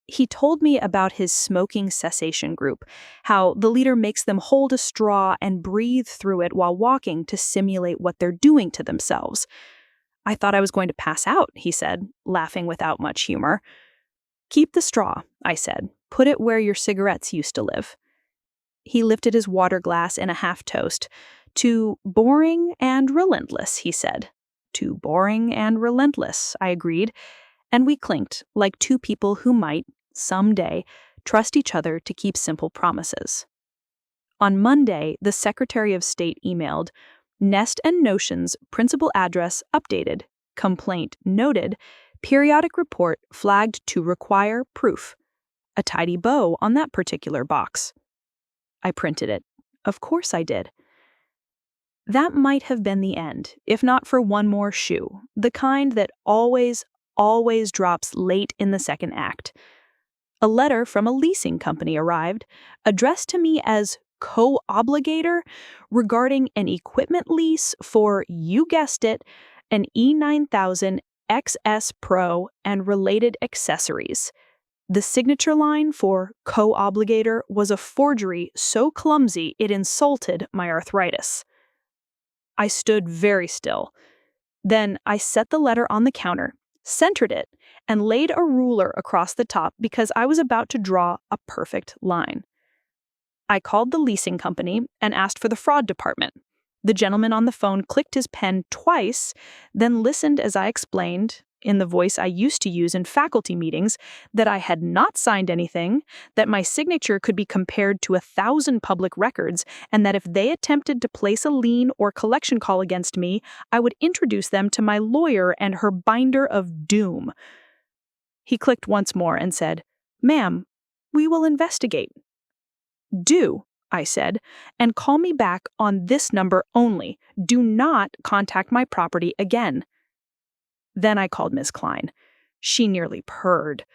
Speaker 1: He told me about his smoking cessation group, how the leader makes them hold a straw and breathe through it while walking to simulate what they're doing to themselves. I thought I was going to pass out, he said, laughing without much humor. Keep the straw, I said. Put it where your cigarettes used to live. He lifted his water glass in a half-toast. Too boring and relentless, he said. Too boring and relentless, I agreed, and we clinked like two people who might, someday, trust each other to keep simple promises. On Monday, the Secretary of State emailed, Nest and Notion's principal address updated, complaint noted, periodic report flagged to require proof. A tidy bow on that particular box. I printed it. Of course I did. That might have been the end, if not for one more shoe, the kind that always drops late in the second act. A letter from a leasing company arrived, addressed to me as co-obligator regarding an equipment lease for, you guessed it, an E9000 XS Pro and related accessories. The signature line for co-obligator was a forgery so clumsy it insulted my arthritis. I stood very still. Then I set the letter on the counter, centered it, and laid a ruler across the top because I was about to draw a perfect line. I called the leasing company and asked for the fraud department. The gentleman on the phone clicked his pen twice, then listened as I explained, in the voice I used to use in faculty meetings, that I had not signed anything, that my signature could be compared to 1,000 public records, and that if they attempted to place a lien or collection call against me, I would introduce them to my lawyer and her binder of doom. He clicked once more and said, "Ma'am, we will investigate." "Do," I said, "and call me back on this number only. Do not contact my property again." Then I called Miss Klein. She nearly purred.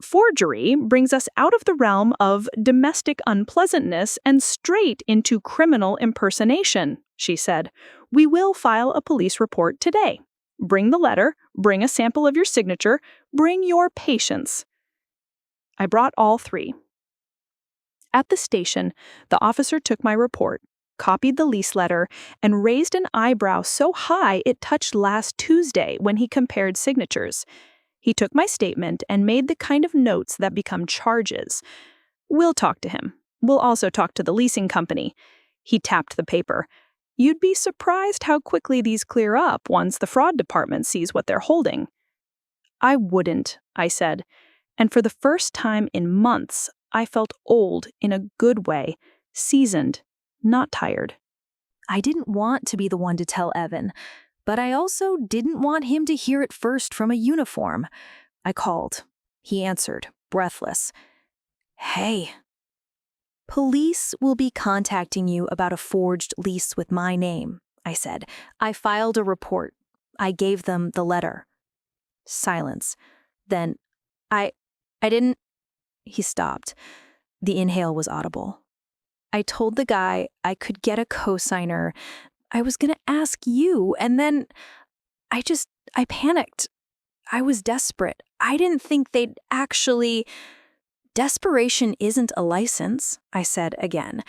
Speaker 1: "Forgery brings us out of the realm of domestic unpleasantness and straight into criminal impersonation," she said. "We will file a police report today. Bring the letter, bring a sample of your signature, bring your patience." I brought all three. At the station, the officer took my report, copied the lease letter, and raised an eyebrow so high it touched last Tuesday when he compared signatures. He took my statement and made the kind of notes that become charges. "We'll talk to him. We'll also talk to the leasing company." He tapped the paper.
Speaker 2: You'd be surprised how quickly these clear up once the fraud department sees what they're holding. I wouldn't, I said, and for the first time in months, I felt old in a good way, seasoned, not tired.
Speaker 1: I didn't want to be the one to tell Evan, but I also didn't want him to hear it first from a uniform. I called. He answered, breathless. Hey. Police will be contacting you about a forged lease with my name, I said. I filed a report. I gave them the letter. Silence. Then, I didn't... He stopped. The inhale was audible. I told the guy I could get a cosigner. I was going to ask you, and then I panicked. I was desperate. I didn't think they'd actually... Desperation isn't a license, I said again.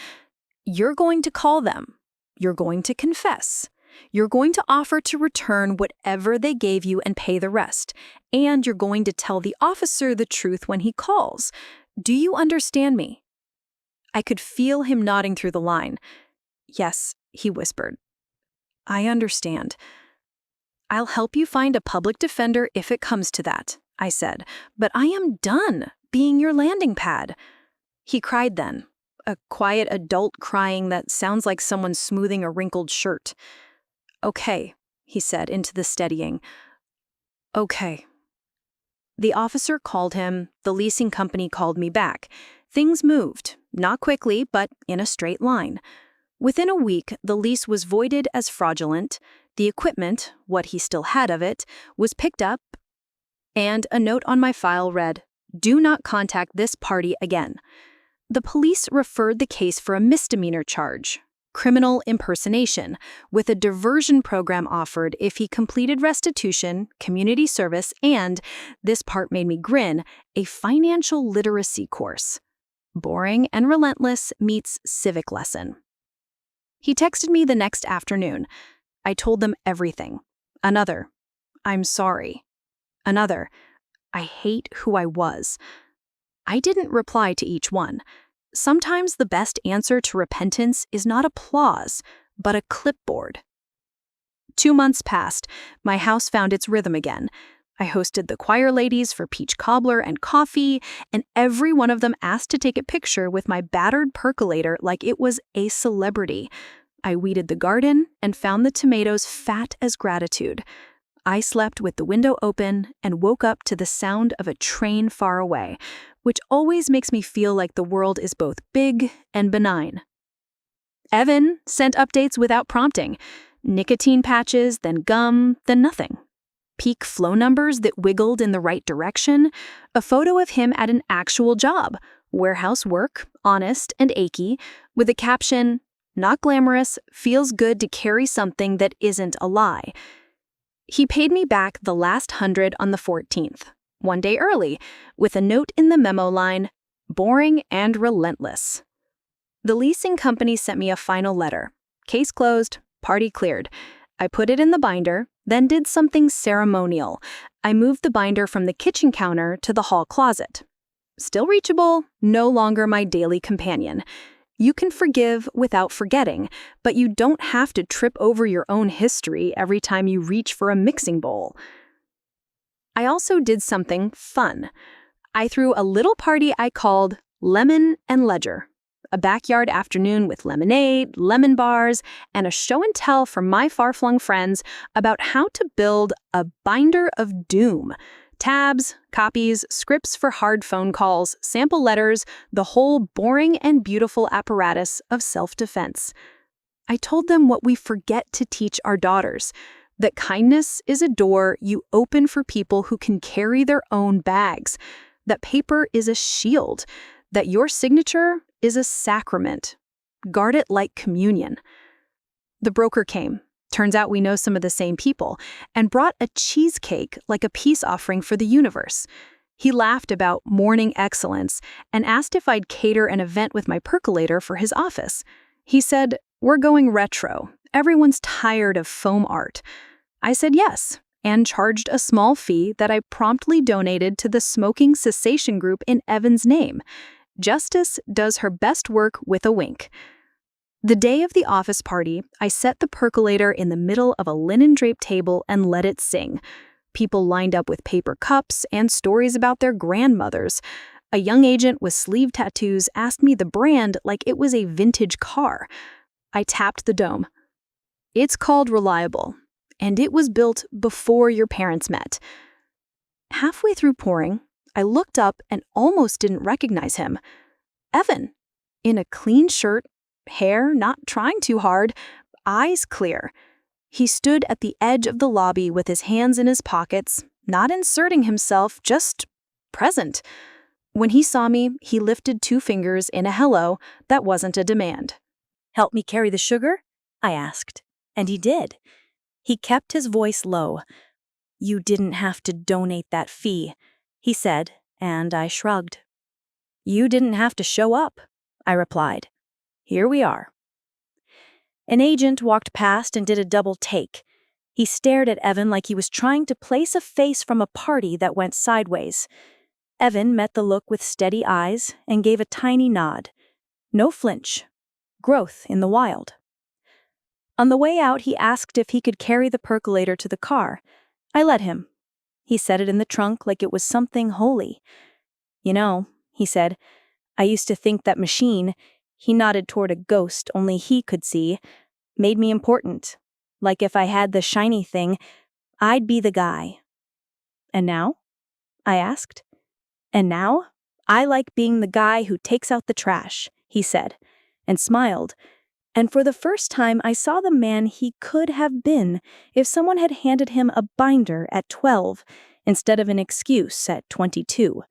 Speaker 1: You're going to call them. You're going to confess. You're going to offer to return whatever they gave you and pay the rest. And you're going to tell the officer the truth when he calls. Do you understand me? I could feel him nodding through the line. Yes, he whispered. I understand. I'll help you find a public defender if it comes to that, I said. But I am done being your landing pad. He cried then, a quiet adult crying that sounds like someone smoothing a wrinkled shirt. Okay, he said into the steadying. Okay. The officer called him, the leasing company called me back. Things moved, not quickly, but in a straight line. Within a week, the lease was voided as fraudulent, the equipment, what he still had of it, was picked up, and a note on my file read, "Do not contact this party again." The police referred the case for a misdemeanor charge, criminal impersonation, with a diversion program offered if he completed restitution, community service, and, this part made me grin, a financial literacy course. Boring and relentless meets civic lesson. He texted me the next afternoon. I told them everything. Another, I'm sorry. Another, I hate who I was. I didn't reply to each one. Sometimes the best answer to repentance is not applause, but a clipboard. 2 months passed. My house found its rhythm again. I hosted the choir ladies for peach cobbler and coffee, and every one of them asked to take a picture with my battered percolator like it was a celebrity. I weeded the garden and found the tomatoes fat as gratitude. I slept with the window open and woke up to the sound of a train far away, which always makes me feel like the world is both big and benign. Evan sent updates without prompting. Nicotine patches, then gum, then nothing. Peak flow numbers that wiggled in the right direction, a photo of him at an actual job, warehouse work, honest and achy, with a caption, "Not glamorous, feels good to carry something that isn't a lie." He paid me back the last 100 on the 14th, 1 day early, with a note in the memo line, "Boring and relentless." The leasing company sent me a final letter. Case closed, party cleared. I put it in the binder, then did something ceremonial. I moved the binder from the kitchen counter to the hall closet. Still reachable, no longer my daily companion. You can forgive without forgetting, but you don't have to trip over your own history every time you reach for a mixing bowl. I also did something fun. I threw a little party I called Lemon and Ledger. A backyard afternoon with lemonade, lemon bars, and a show and tell from my far-flung friends about how to build a binder of doom. Tabs, copies, scripts for hard phone calls, sample letters, the whole boring and beautiful apparatus of self-defense. I told them what we forget to teach our daughters, that kindness is a door you open for people who can carry their own bags, that paper is a shield, that your signature is a sacrament. Guard it like communion. The broker came. Turns out we know some of the same people, and brought a cheesecake like a peace offering for the universe. He laughed about morning excellence and asked if I'd cater an event with my percolator for his office. He said, "We're going retro. Everyone's tired of foam art." I said yes, and charged a small fee that I promptly donated to the smoking cessation group in Evan's name. Justice does her best work with a wink. The day of the office party, I set the percolator in the middle of a linen-draped table and let it sing. People lined up with paper cups and stories about their grandmothers. A young agent with sleeve tattoos asked me the brand like it was a vintage car. I tapped the dome. It's called Reliable, and it was built before your parents met. Halfway through pouring, I looked up and almost didn't recognize him. Evan, in a clean shirt, hair not trying too hard, eyes clear. He stood at the edge of the lobby with his hands in his pockets, not inserting himself, just present. When he saw me, he lifted 2 fingers in a hello that wasn't a demand.
Speaker 2: "Help me carry the sugar?" I asked, and he did. He kept his voice low. "You didn't have to donate that fee," he said, and I shrugged. "You didn't have to show up," I replied. "Here we are." An agent walked past and did a double take. He stared at Evan like he was trying to place a face from a party that went sideways. Evan met the look with steady eyes and gave a tiny nod. No flinch. Growth in the wild. On the way out, he asked if he could carry the percolator to the car. I let him. He set it in the trunk like it was something holy. "You know," he said, "I used to think that machine," he nodded toward a ghost only he could see, "made me important. Like if I had the shiny thing, I'd be the guy." "And now?" I asked. "And now, I like being the guy who takes out the trash," he said, and smiled. And for the first time, I saw the man he could have been if someone had handed him a binder at 12 instead of an excuse at 22.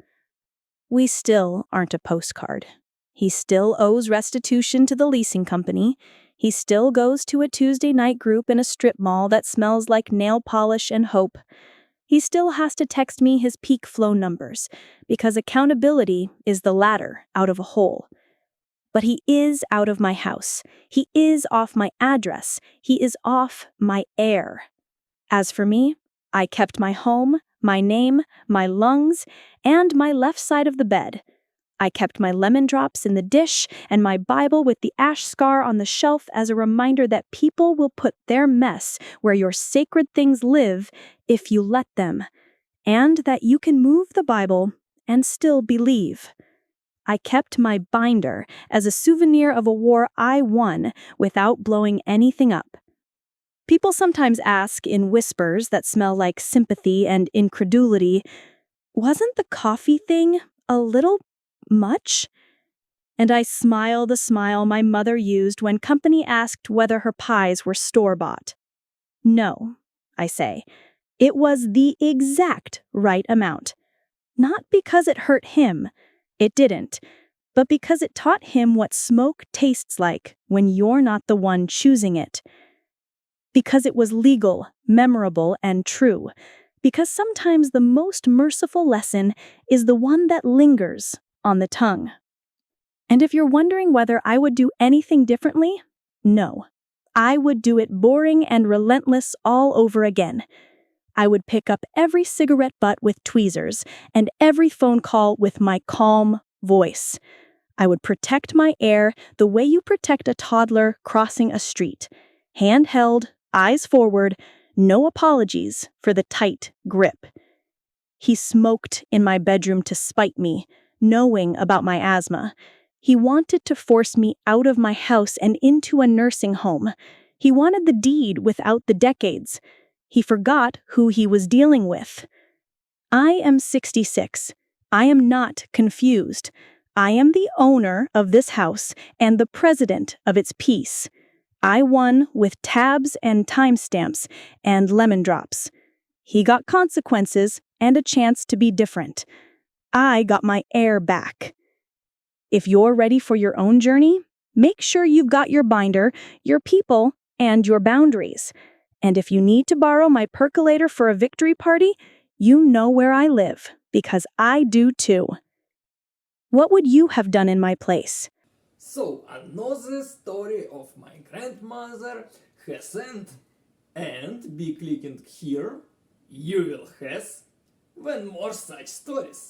Speaker 2: We still aren't a postcard. He still owes restitution to the leasing company. He still goes to a Tuesday night group in a strip mall that smells like nail polish and hope. He still has to text me his peak flow numbers, because accountability is the ladder out of a hole. But he is out of my house. He is off my address. He is off my air. As for me, I kept my home, my name, my lungs, and my left side of the bed. I kept my lemon drops in the dish and my Bible with the ash scar on the shelf as a reminder that people will put their mess where your sacred things live if you let them, and that you can move the Bible and still believe. I kept my binder as a souvenir of a war I won without blowing anything up. People sometimes ask in whispers that smell like sympathy and incredulity, "Wasn't the coffee thing a little much?" And I smile the smile my mother used when company asked whether her pies were store-bought. "No," I say. "It was the exact right amount. Not because it hurt him. It didn't. But because it taught him what smoke tastes like when you're not the one choosing it. Because it was legal, memorable, and true. Because sometimes the most merciful lesson is the one that lingers on the tongue." And if you're wondering whether I would do anything differently, no. I would do it boring and relentless all over again. I would pick up every cigarette butt with tweezers and every phone call with my calm voice. I would protect my air the way you protect a toddler crossing a street. Hand held, eyes forward, no apologies for the tight grip. He smoked in my bedroom to spite me, knowing about my asthma. He wanted to force me out of my house and into a nursing home. He wanted the deed without the decades. He forgot who he was dealing with. I am 66. I am not confused. I am the owner of this house and the president of its peace. I won with tabs and timestamps and lemon drops. He got consequences and a chance to be different. I got my air back. If you're ready for your own journey, make sure you've got your binder, your people, and your boundaries. And if you need to borrow my percolator for a victory party, you know where I live, because I do too. What would you have done in my place?
Speaker 4: So, another story of my grandmother has end, and be clicking here, you will have when more such stories.